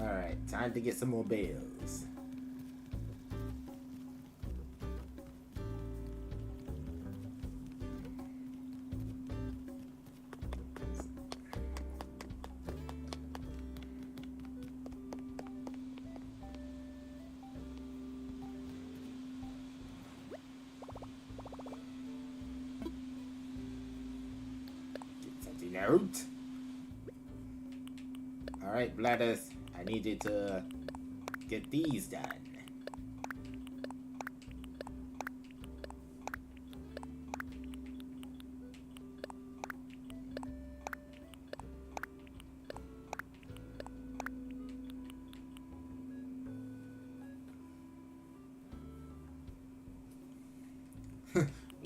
Speaker 1: Alright, time to get some more bales. Get something out. Alright, Bladders, I need you to get these done.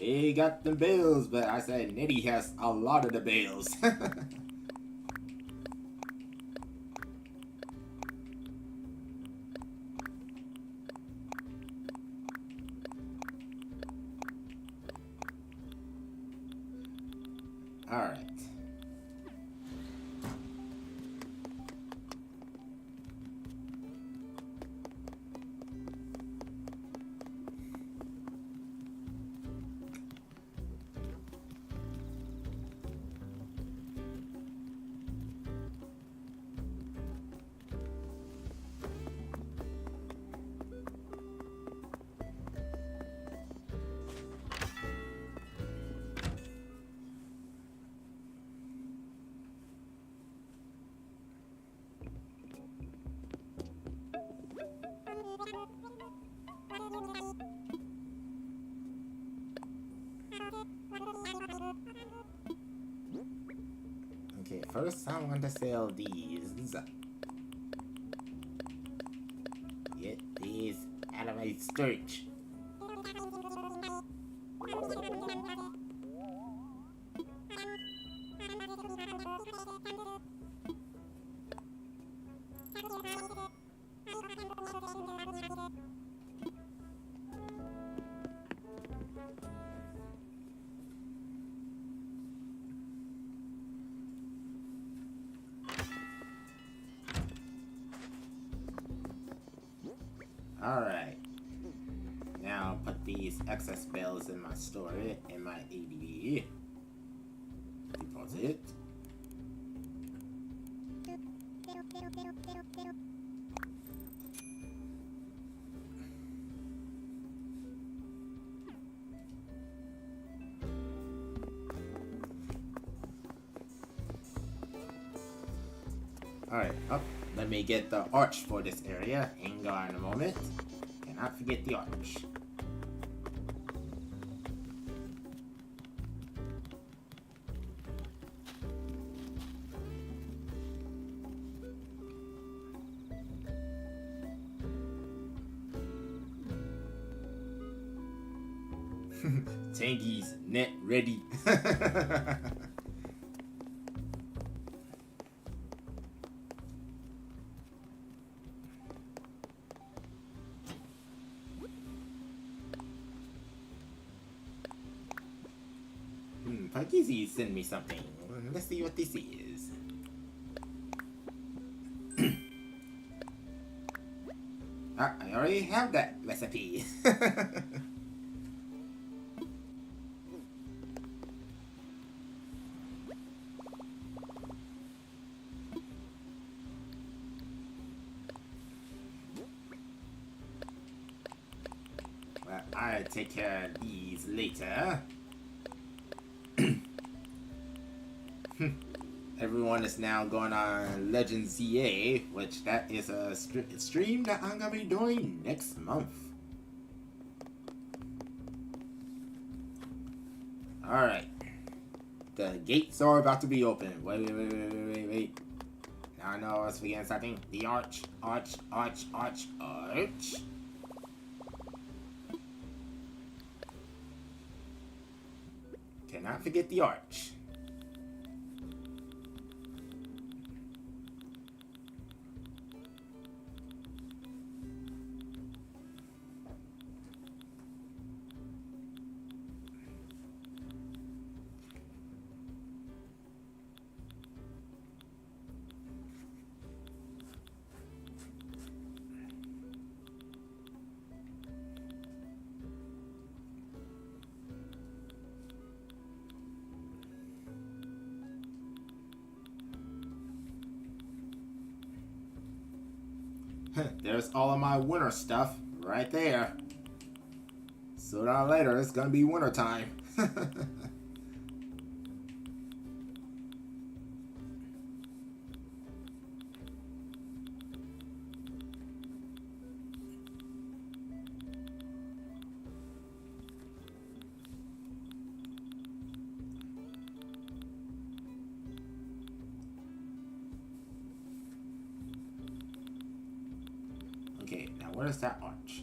Speaker 1: We got the bales, but I said Nitty has a lot of the bales. Alright. Okay, first I want to sell these. Get these out of my storage. Alright. Now put these excess bells in my storage, in my ADB. Deposit. Alright, up. Let me get the arch for this area. Hang on a moment. Cannot forget the arch. Tangy's net ready. Pakizi send me something. Let's see what this is. I already have that recipe. Well, I'll take care of these later. Everyone is now going on Legend ZA, which that is a stream that I'm gonna be doing next month. Alright. The gates are about to be open. Wait. Now I know I was forgetting something. The arch. Cannot forget the arch. There's all of my winter stuff right there. Sooner or later, it's gonna be winter time. Okay, now where is that arch?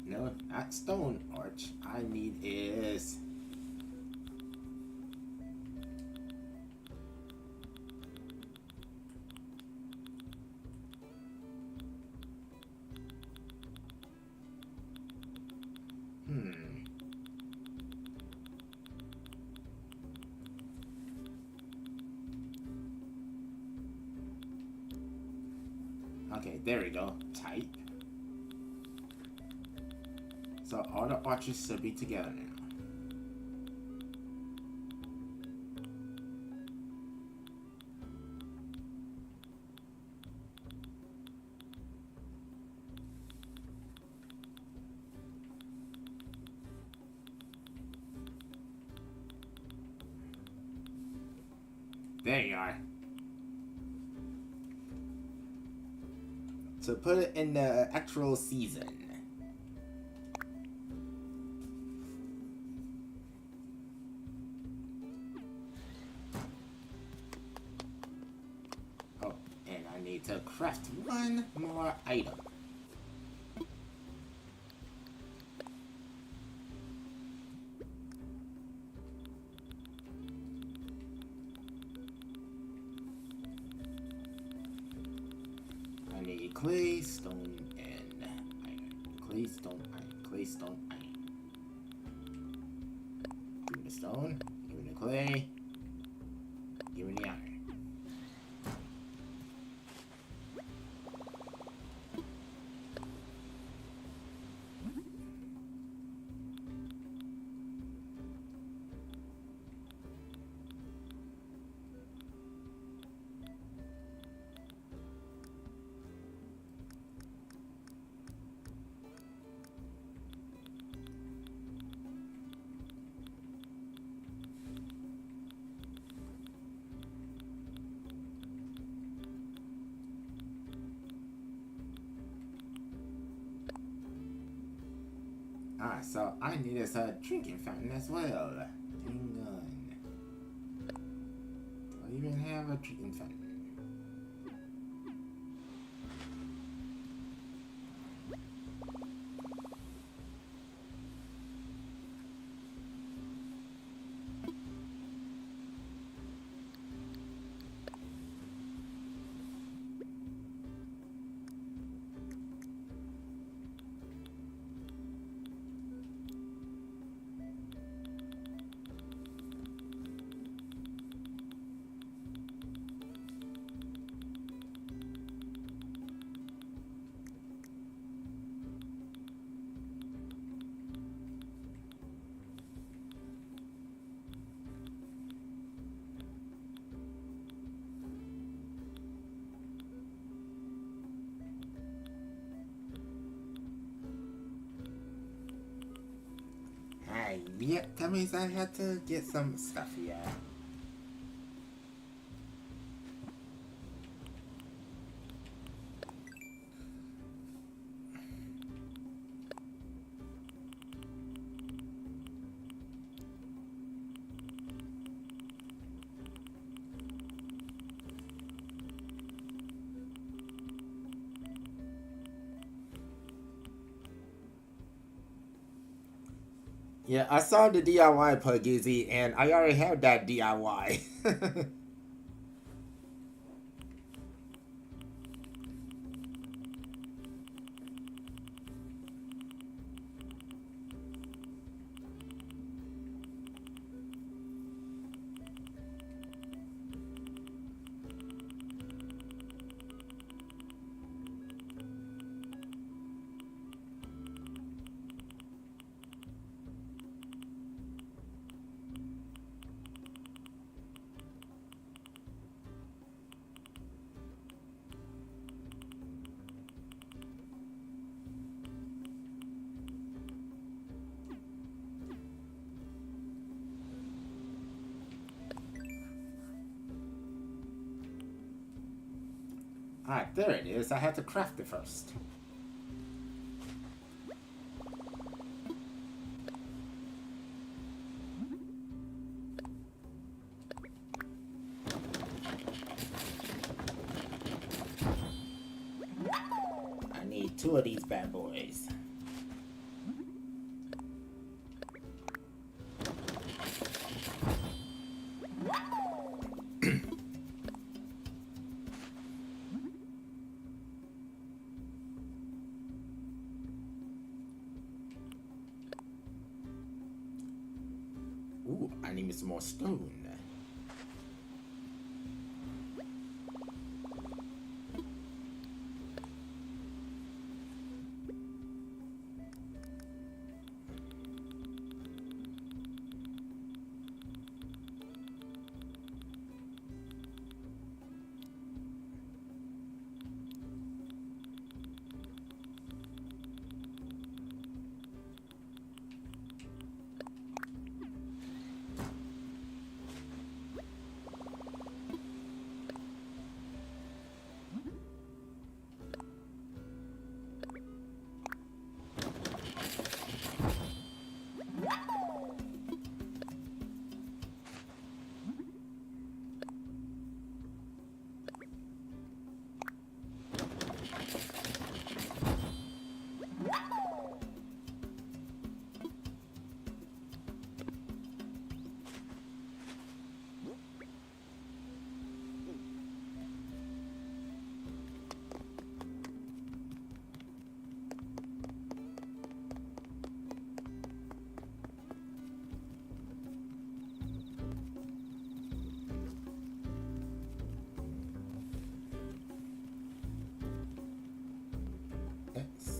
Speaker 1: No, not stone arch. I need is... Okay, there we go. Type. So all the arches should be together now. There you are. So put it in the actual season. need to craft one more item. I need clay, stone, and iron. Clay, stone, iron. Clay, stone, iron. Give me the stone. Give me the clay. Give me the iron. Ah, so I need a drinking fountain as well. Hang on. Do I even have a drinking fountain? Yeah, that means I had to get some stuff, yeah. Yeah, I saw the DIY Pugizzy, and I already have that DIY. Alright, there it is. I had to craft it first. I need 2 of these bad boys. Ooh, I need some more stone.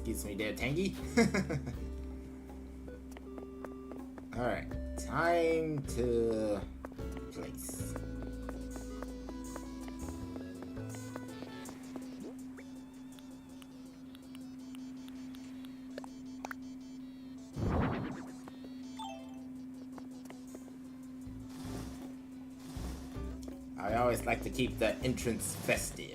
Speaker 1: Excuse me there, Tangy. Alright, time to place. I always like to keep the entrance festive.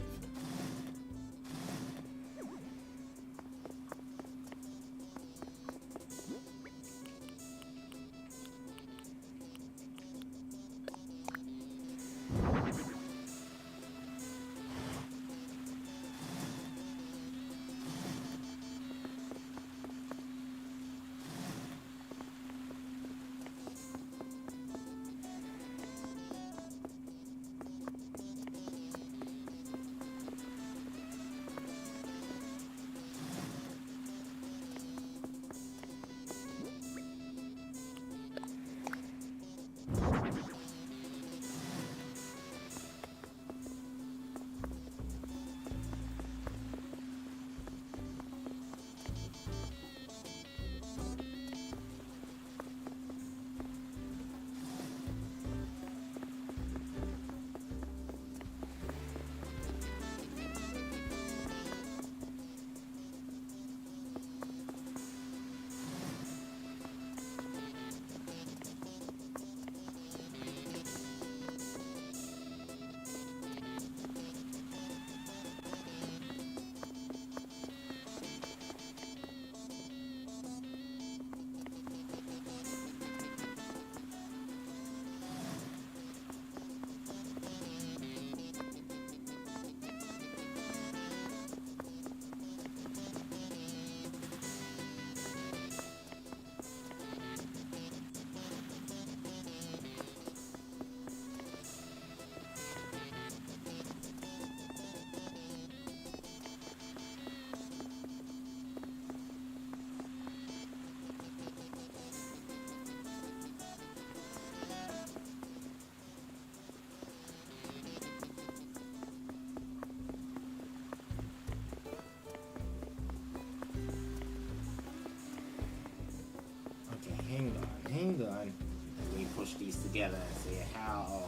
Speaker 1: Hang on. Let me push these together and see how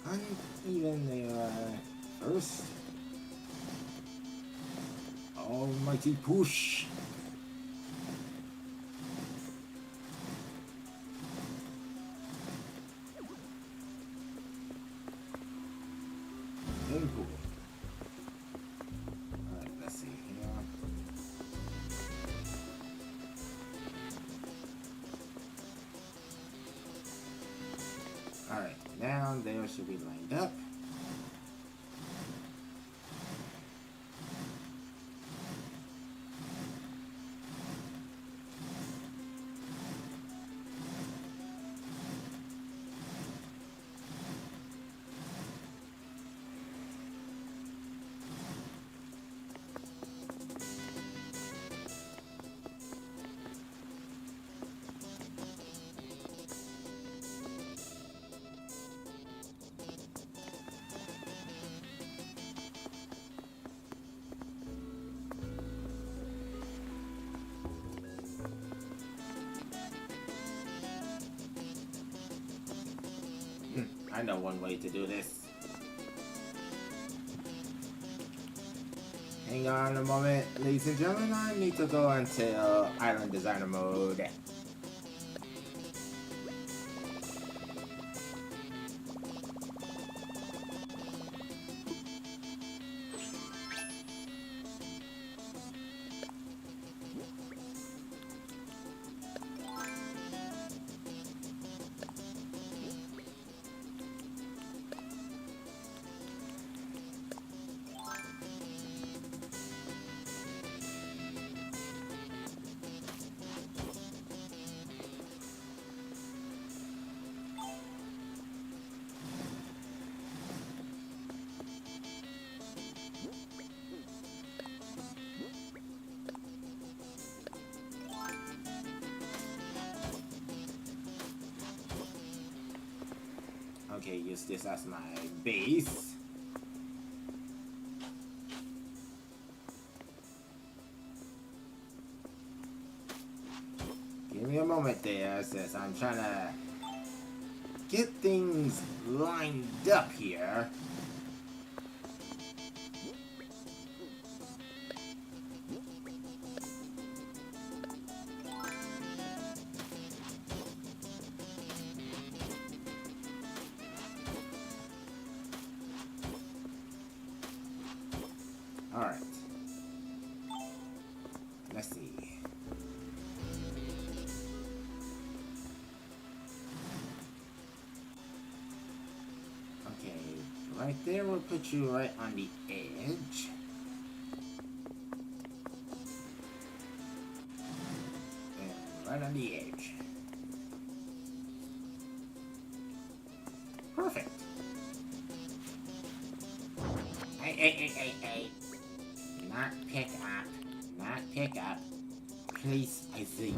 Speaker 1: uneven they are. First, almighty push. Then pull. Alright, let's see here. Alright, now they should be lined up. I know one way to do this. Hang on a moment, ladies and gentlemen. I need to go into Island Designer mode. Okay, use this as my base. moment there, since I'm trying to get things lined up here. Alright. Let's see. Okay, right there will put you right on the edge. And right on the edge. Perfect. Hey. Not pick up. Not pick up. Please, I see.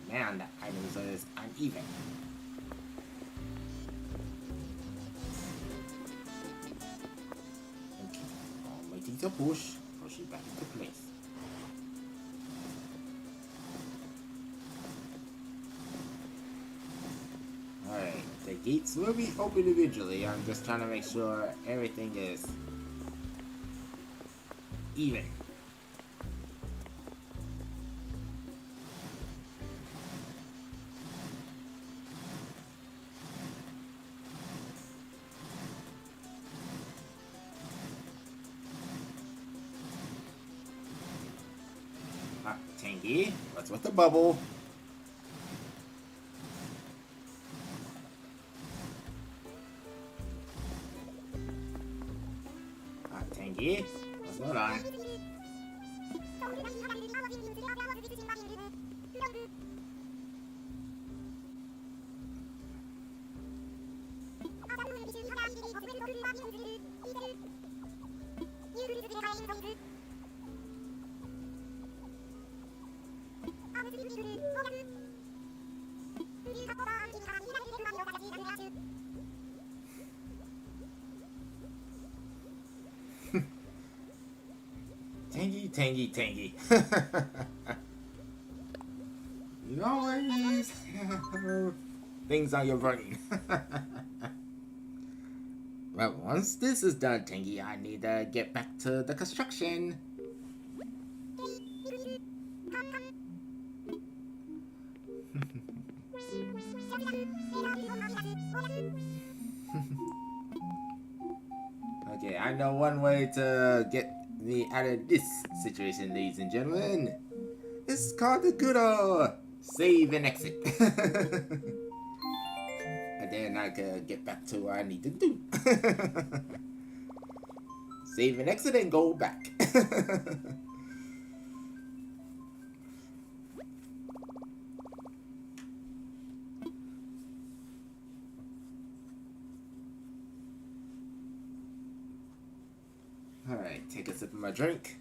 Speaker 1: Now the items is uneven. Okay, I'm waiting to push it back into place. Alright, the gates will be open eventually. I'm just trying to make sure everything is even. Tangy, what's with the bubble? Tangy, what's going on? Tangy. You always have things on your brain. Well, once this is done, Tangy, I need to get back to the construction. Okay, I know one way to get me out of this situation, ladies and gentlemen. It's called the good old save and exit. And then I can get back to what I need to do. Save and exit and go back. Alright, take a sip of my drink.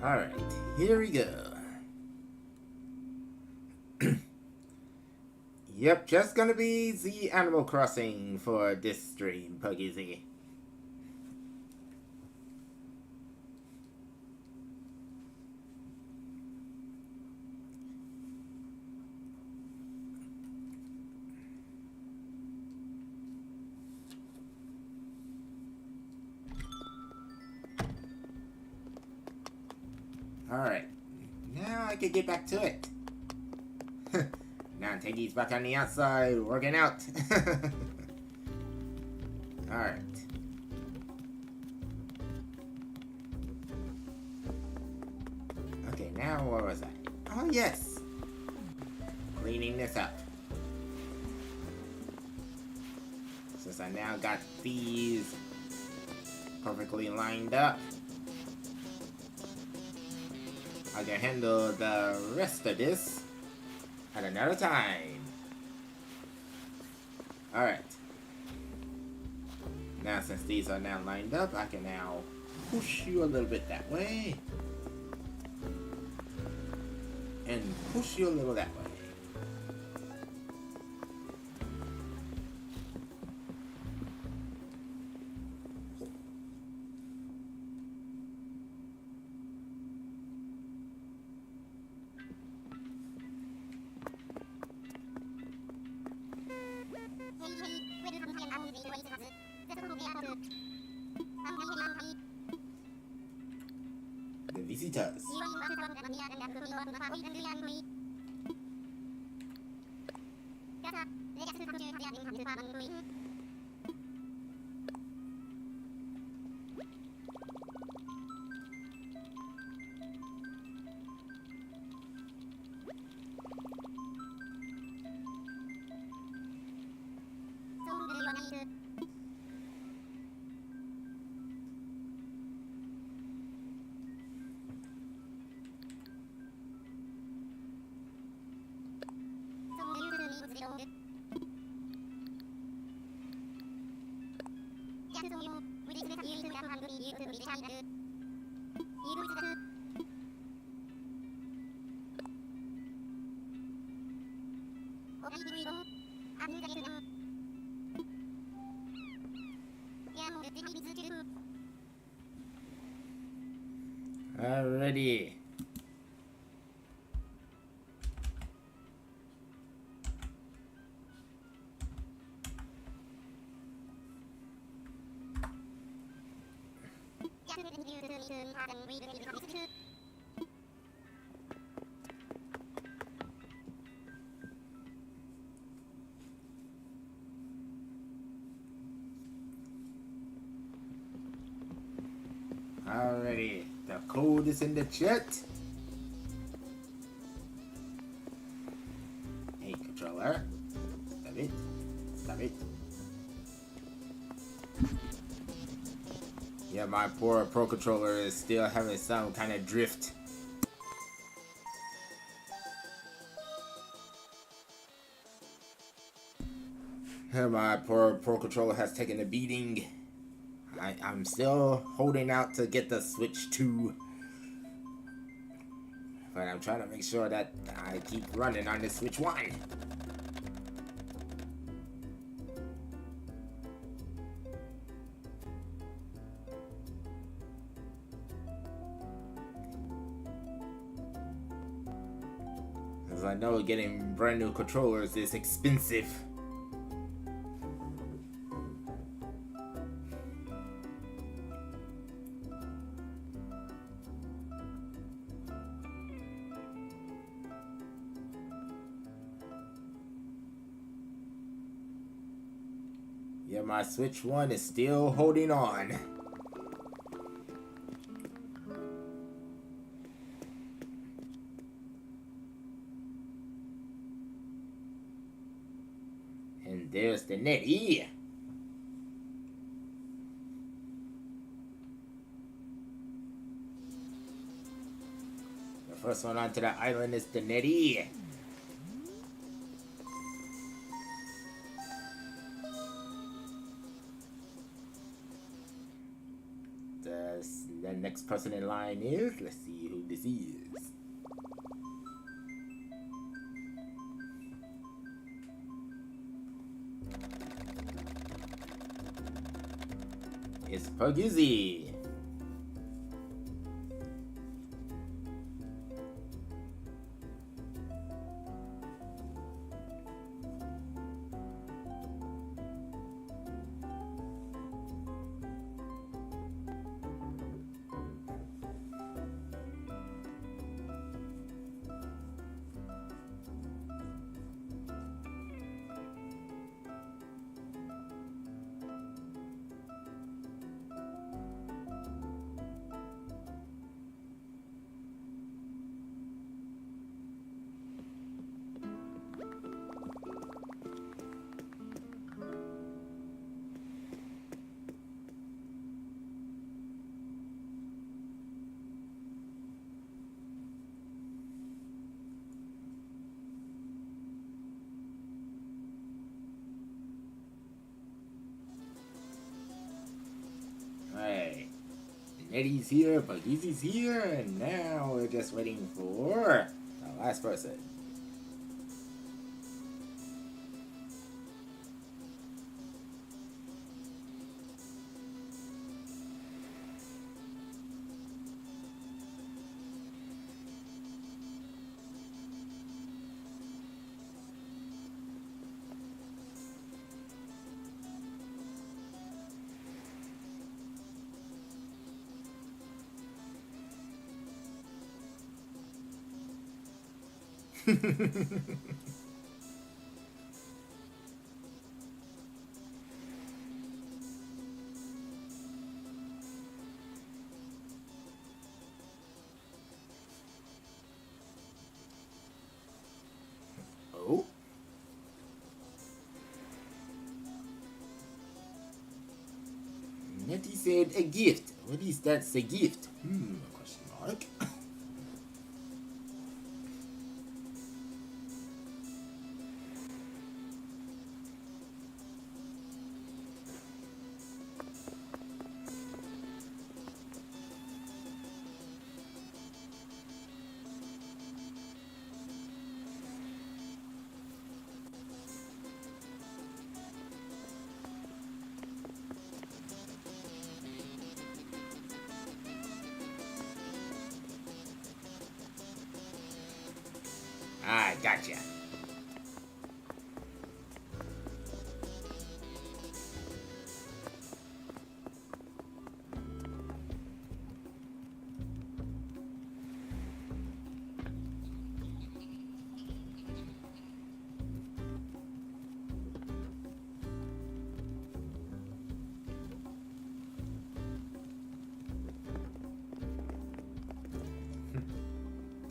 Speaker 1: Alright, here we go. Yep, just gonna be the Animal Crossing for this stream, Puggy Z. Alright, now I can get back to it. Now Tangy's back on the outside, working out. Alright. Okay, now where was I? Oh yes! Cleaning this up. Since I now got these perfectly lined up, I can handle the rest of this at another time. Alright. Now since these are now lined up, I can now push you a little bit that way. And push you a little that way. The visitors. Alrighty. Alrighty. The code is in the chat. Hey, controller. Stop it. Stop it. Yeah, my poor Pro Controller is still having some kind of drift. Yeah, my poor Pro Controller has taken a beating. I'm still holding out to get the Switch 2. But I'm trying to make sure that I keep running on the Switch 1. Because I know getting brand new controllers is expensive. Yeah, my Switch 1 is still holding on. And there's the Netty. The first one onto the island is the Netty. The next person in line is, let's see who this is. It's Pugizzy. Eddie's here, Bagheezy's here, and now we're just waiting for the last person. Oh. Nettie said a gift. What is that? A gift? Question mark. I gotcha.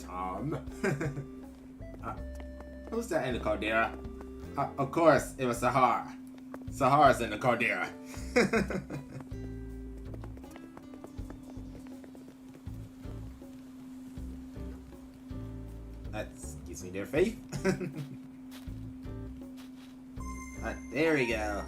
Speaker 1: Tom. Who's that in the caldera? Of course, it was Sahar. Sahar's in the caldera. That gives me their faith. There we go.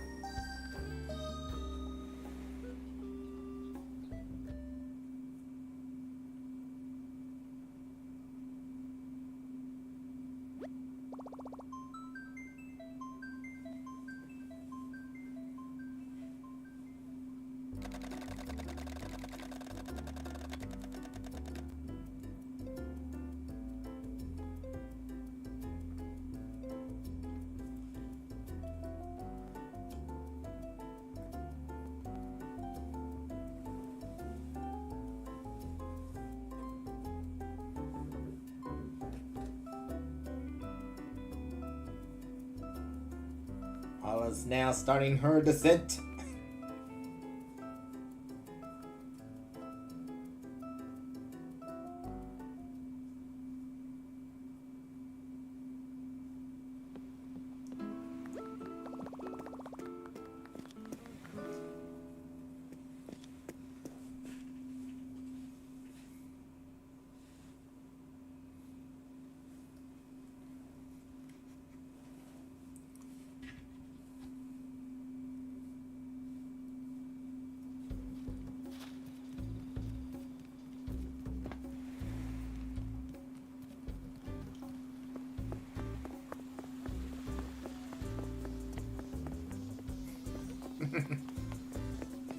Speaker 1: Paula's now starting her descent.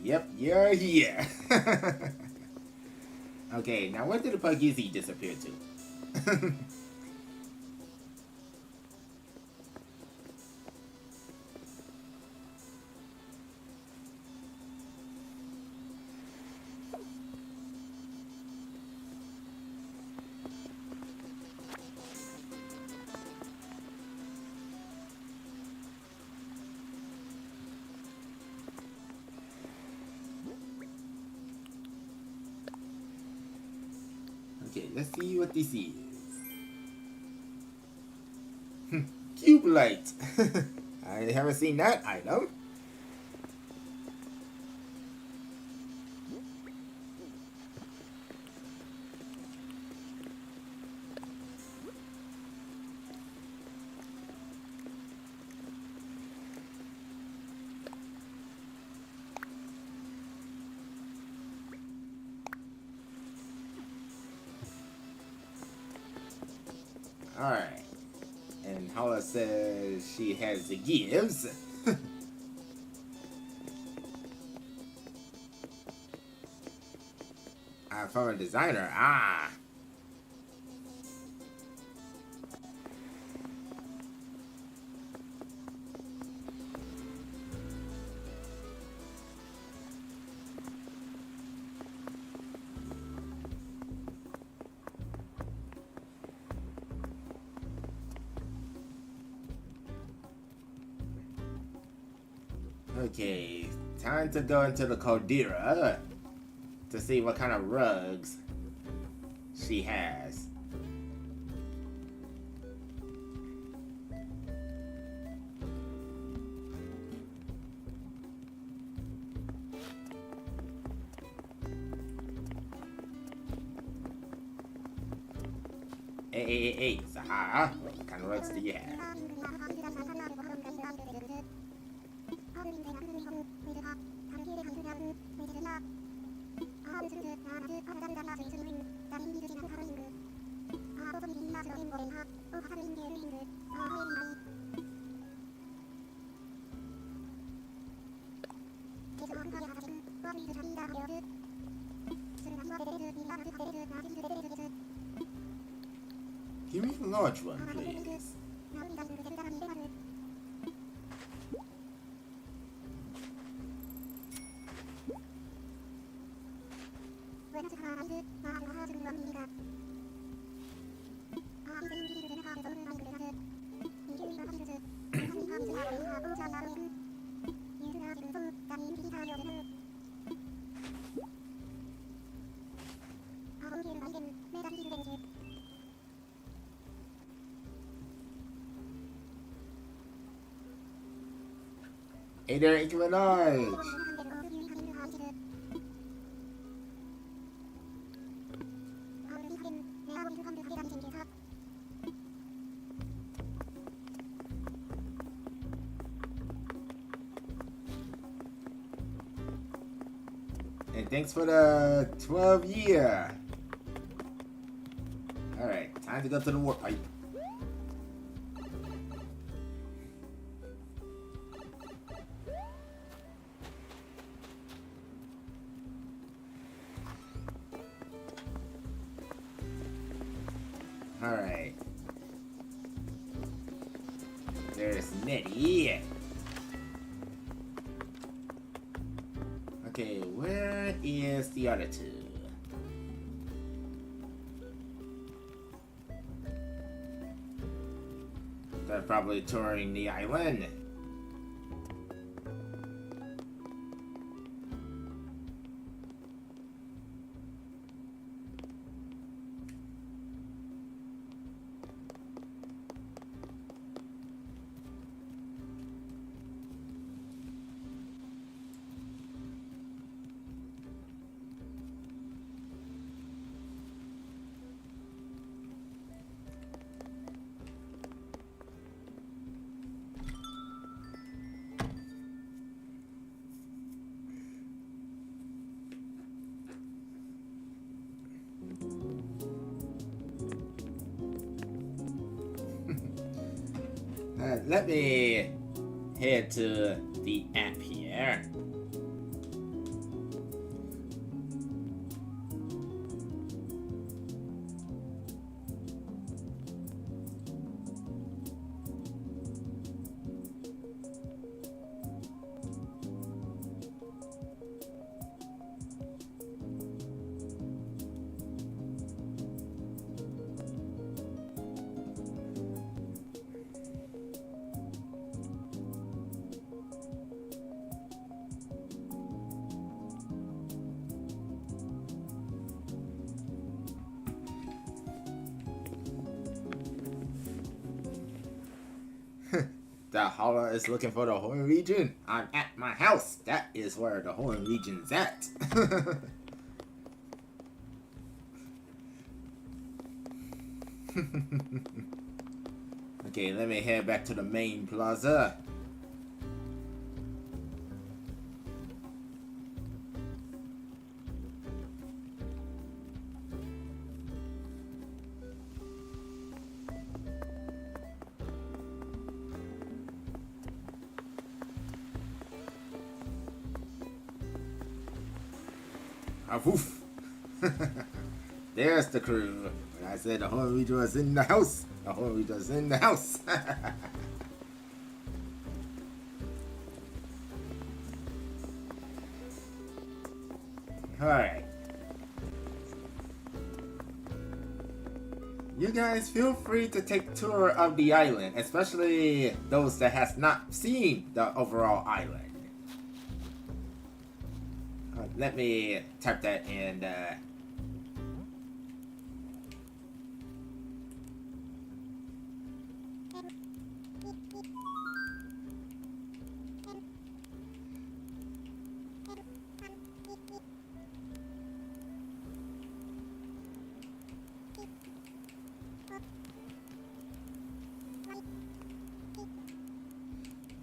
Speaker 1: Yep, you're here. Okay, now where did the Puggy disappear to? Okay, let's see what this is. Cube light. I haven't seen that item. Alright. And Hala says she has the gifts. From a designer. Ah. Okay, time to go into the caldera to see what kind of rugs she has. Hey, Sahara, what kind of rugs do you have? Give me the large one, please. Hey there, Nicki Minaj. And thanks for the 12-year. Alright, time to go to the warp pipe. Alright. There's Nettie. Okay, where is the other two? They're probably touring the island. Let me head to the app here. The Holler is looking for the Horn region. I'm at my house. That is where the Horn region's at. Okay, let me head back to the main plaza. Woof. There's the crew. When I said the horn region was in the house, the horn region was in the house. Alright. You guys feel free to take tour of the island, especially those that has not seen the overall island. Let me type that in.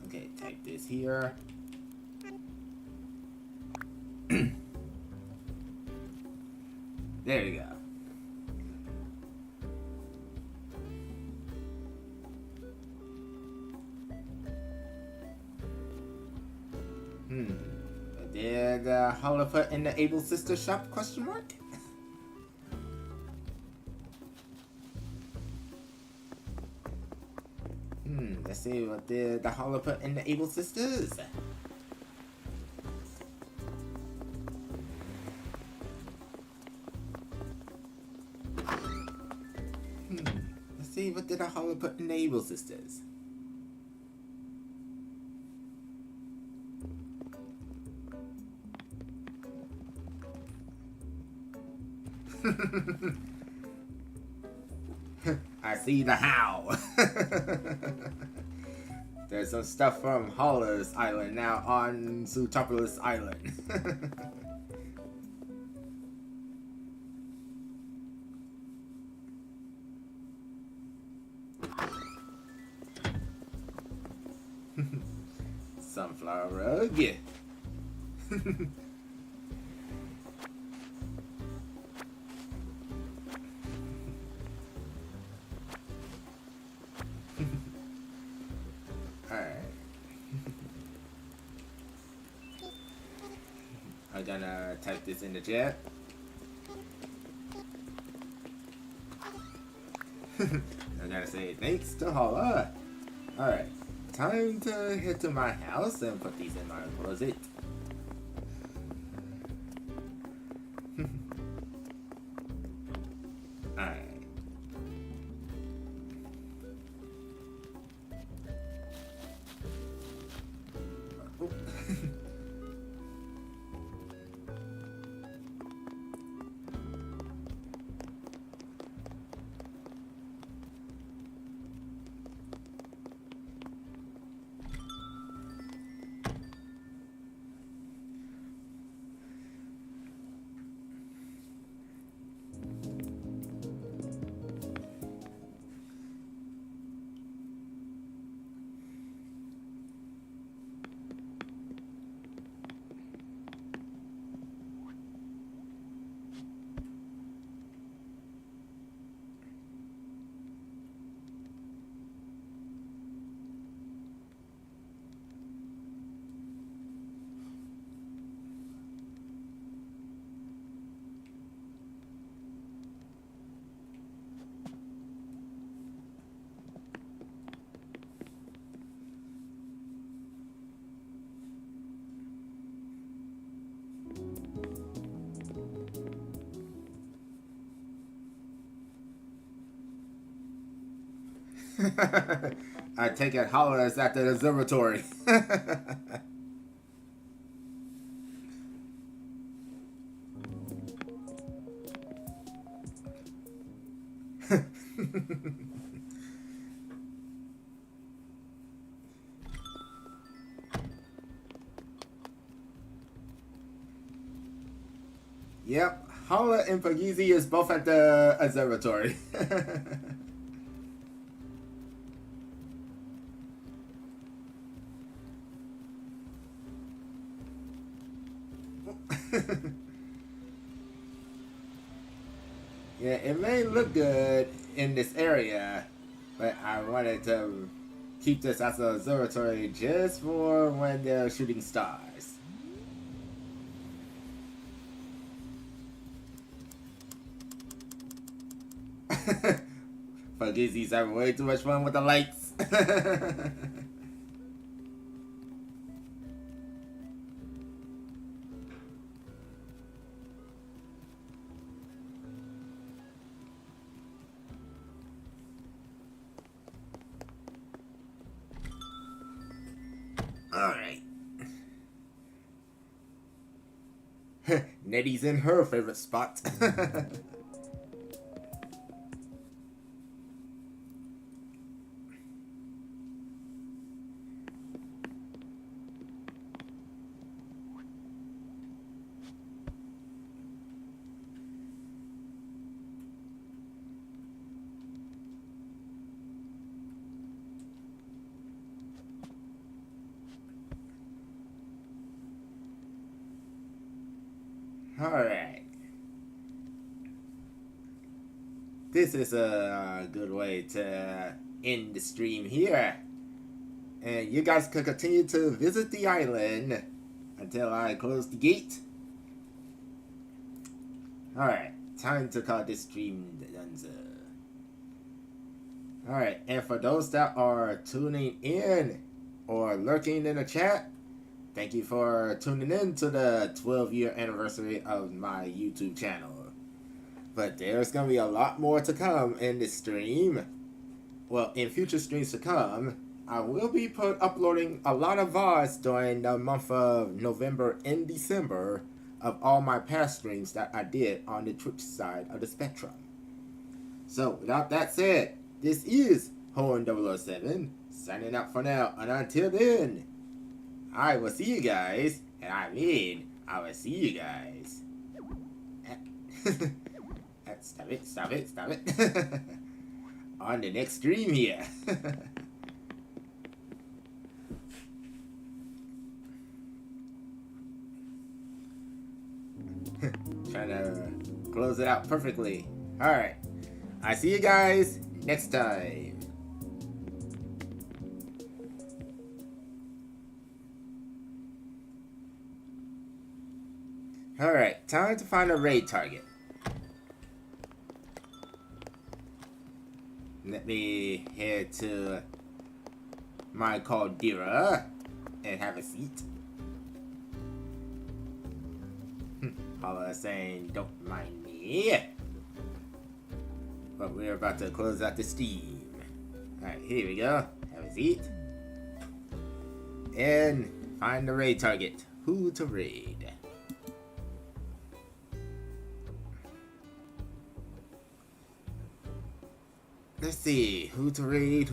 Speaker 1: Okay, type this here. There you go. Did Holla put in the Able Sister shop? Question mark. Let's see what did the Holla put in the Able Sisters. Let's see what did the Holla put in the Able Sisters. I see the how. There's some stuff from Holla's Island now on Zootropolis Island. Sunflower rug. Alright. I'm gonna type this in the chat. I'm gonna say thanks to Holla. Alright. Time to head to my house and put these in my closet. Alright. I take it Holla is at the observatory. Yep, Holla and Pagisi is both at the observatory. Yeah, it may look good in this area, but I wanted to keep this as an observatory just for when they're shooting stars. He's having way too much fun with the lights. Alright. Nettie's in her favorite spot. Alright. This is a good way to end the stream here. And you guys can continue to visit the island until I close the gate. Alright, time to call this stream done. Alright, and for those that are tuning in or lurking in the chat, thank you for tuning in to the 12-year anniversary of my YouTube channel. But there's going to be a lot more to come in this stream. Well, in future streams to come, I will be uploading a lot of VODs during the month of November and December of all my past streams that I did on the Twitch side of the spectrum. So, without that said, this is Horn007 signing out for now, and until then, I will see you guys, and I mean, I will see you guys. Stop it. On the next stream here. Trying to close it out perfectly. Alright. I see you guys next time. Alright, time to find a raid target. Let me head to my caldera and have a seat. Paula saying, don't mind me. But we're about to close out the stream. Alright, here we go. Have a seat. And find the raid target. Who to raid? Let's see. Who to raid?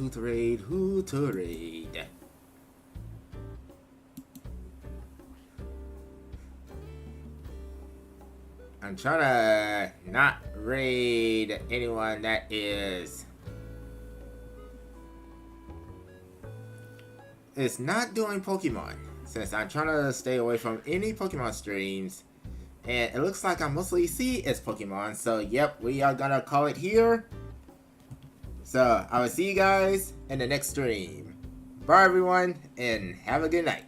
Speaker 1: I'm trying to not raid anyone that is not doing Pokemon, since I'm trying to stay away from any Pokemon streams, and it looks like I mostly see it's Pokemon, so yep, we are gonna call it here. So I will see you guys in the next stream. Bye everyone, and have a good night.